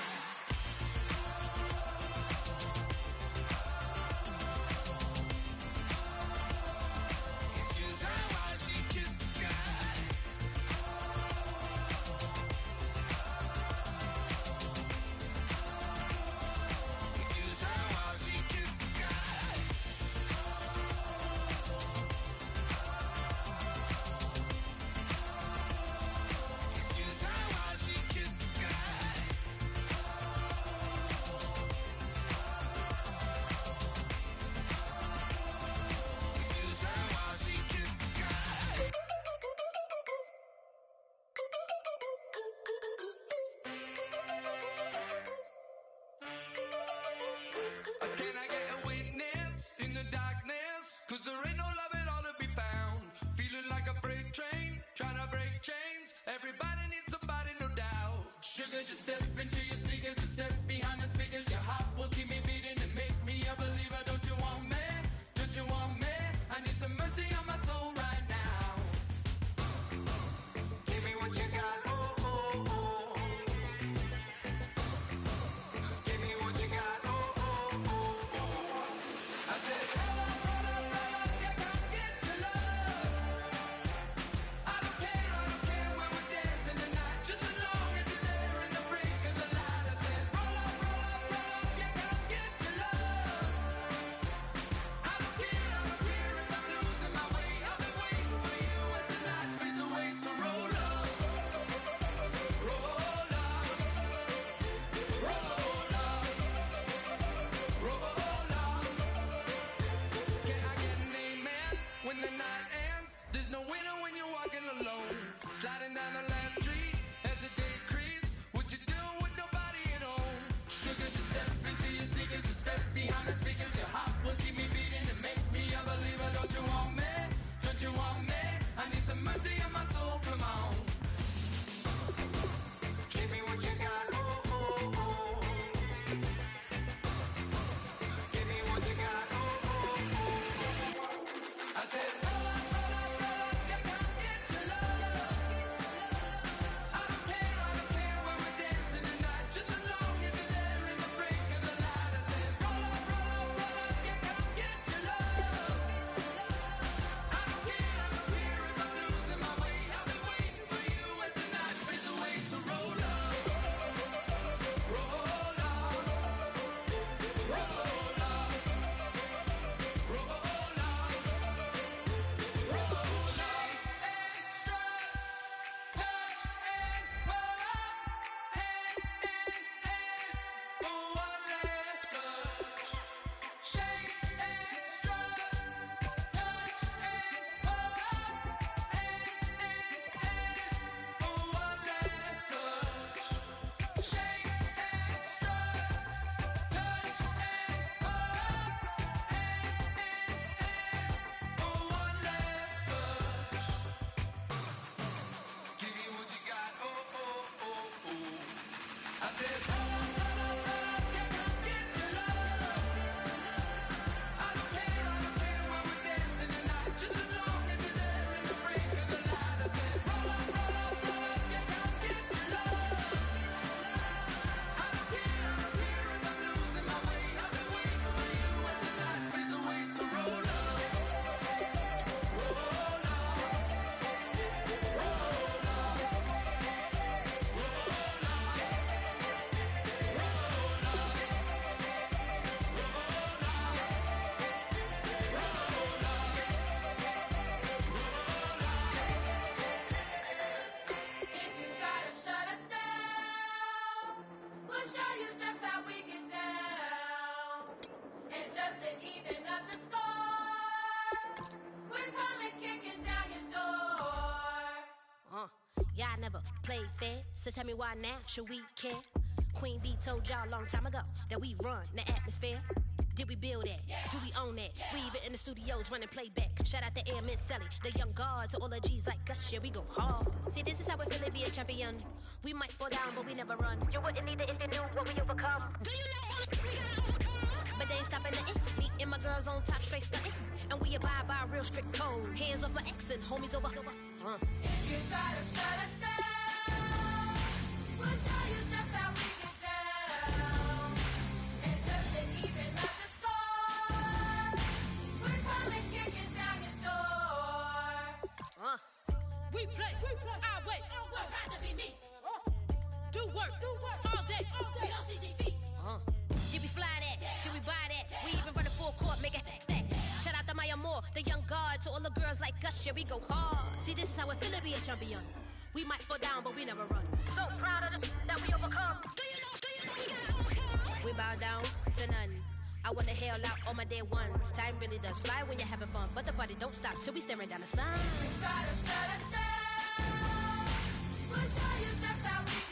Just step into your sneakers and step behind the speakers. Your heart will keep me beating and make me a believer. Don't you want me? Don't you want me? I need some mercy on my soul right now. Give me what you got, oh, oh, oh. Give me what you got, oh, oh, oh, oh. I said, roll up, yeah, come get your love. I don't care when we're dancing tonight. Just as long as you're there in the break of the light. I said, roll up, yeah, come get your love. I don't care if I'm losing my way. I've been waiting for you as the night fades away. So roll up, roll up, roll up, roll up. Can I get an amen when the night ends? There's no winner when you're walking alone. Sliding down the last street as the day creeps. What you doing with nobody at home? Sugar, just step into your sneakers and step behind the speakers. Your heart will keep me beating and make me a believer. Don't you want me? Don't you want me? I need some mercy on my soul. Come on. Give me what you got. Oh, oh, oh. Give me what you got. Oh, oh, oh. I said, roll up, yeah, come get your love. I don't care when we're dancing tonight. Just as long as you're there in the break of the light. I said, roll up, yeah, come get your love. I don't care if I'm losing my way. I've been waiting for you as the night fades away. So roll up, roll up, roll up, roll up, roll up. Extra touch and pull up, hand in hand for one last touch. Shake extra touch and pull up, hand in hand for one last touch. Shake extra touch and pull up, hand in hand for one last touch. Give me what you got, oh, oh, oh, oh. I said, roll up, yeah, come get your love. I don't care when we're dancing tonight. Just as long as you're there in the break of the light. I said, roll up, yeah, come get your love. I don't care if I'm losing my way. I've been waiting for you as the night fades away. So roll up, roll up, roll up, roll up, If you try to shut us down, we'll show you just how we get down. And just to even up the score, we're coming kicking down your door. Y'all never played fair, so tell me why now should we care? Queen B told y'all a long time ago that we run the atmosphere. Did we build that? Do we own that? We even in the studios running playback. Shout out to Airman Sally, the young guards, to all the G's like us. Yeah, we go hard. See, this is how it feel to be a champion. We might fall down, but we never run. You wouldn't need it if you knew what we overcome. Do you know what we gotta overcome? but they ain't stopping nothing. Me and my girls on top, straight stunting. And we abide by a real strict code. Hands off my ex and homies over. If you try to shut us down, we'll show you just how we get down. And just to even up the score, we're coming kicking down your door. We play our way. I'd rather be me. Do work all day. We don't see defeat. Can we fly that? Can we buy that? We even run a full court, make it stack. Shout out to Maya Moore, the young guard, to all the girls like us. Yeah, we go hard. See, this is how it feel to be a champion. We might fall down, but we never run. So proud of that we overcome. Do you know we got overcome? We bow down to none. I wanna hail out all my day ones. Time really does fly when you're having fun, but the party don't stop till we staring down the sun. If you try to shut us down, we'll show you just how we get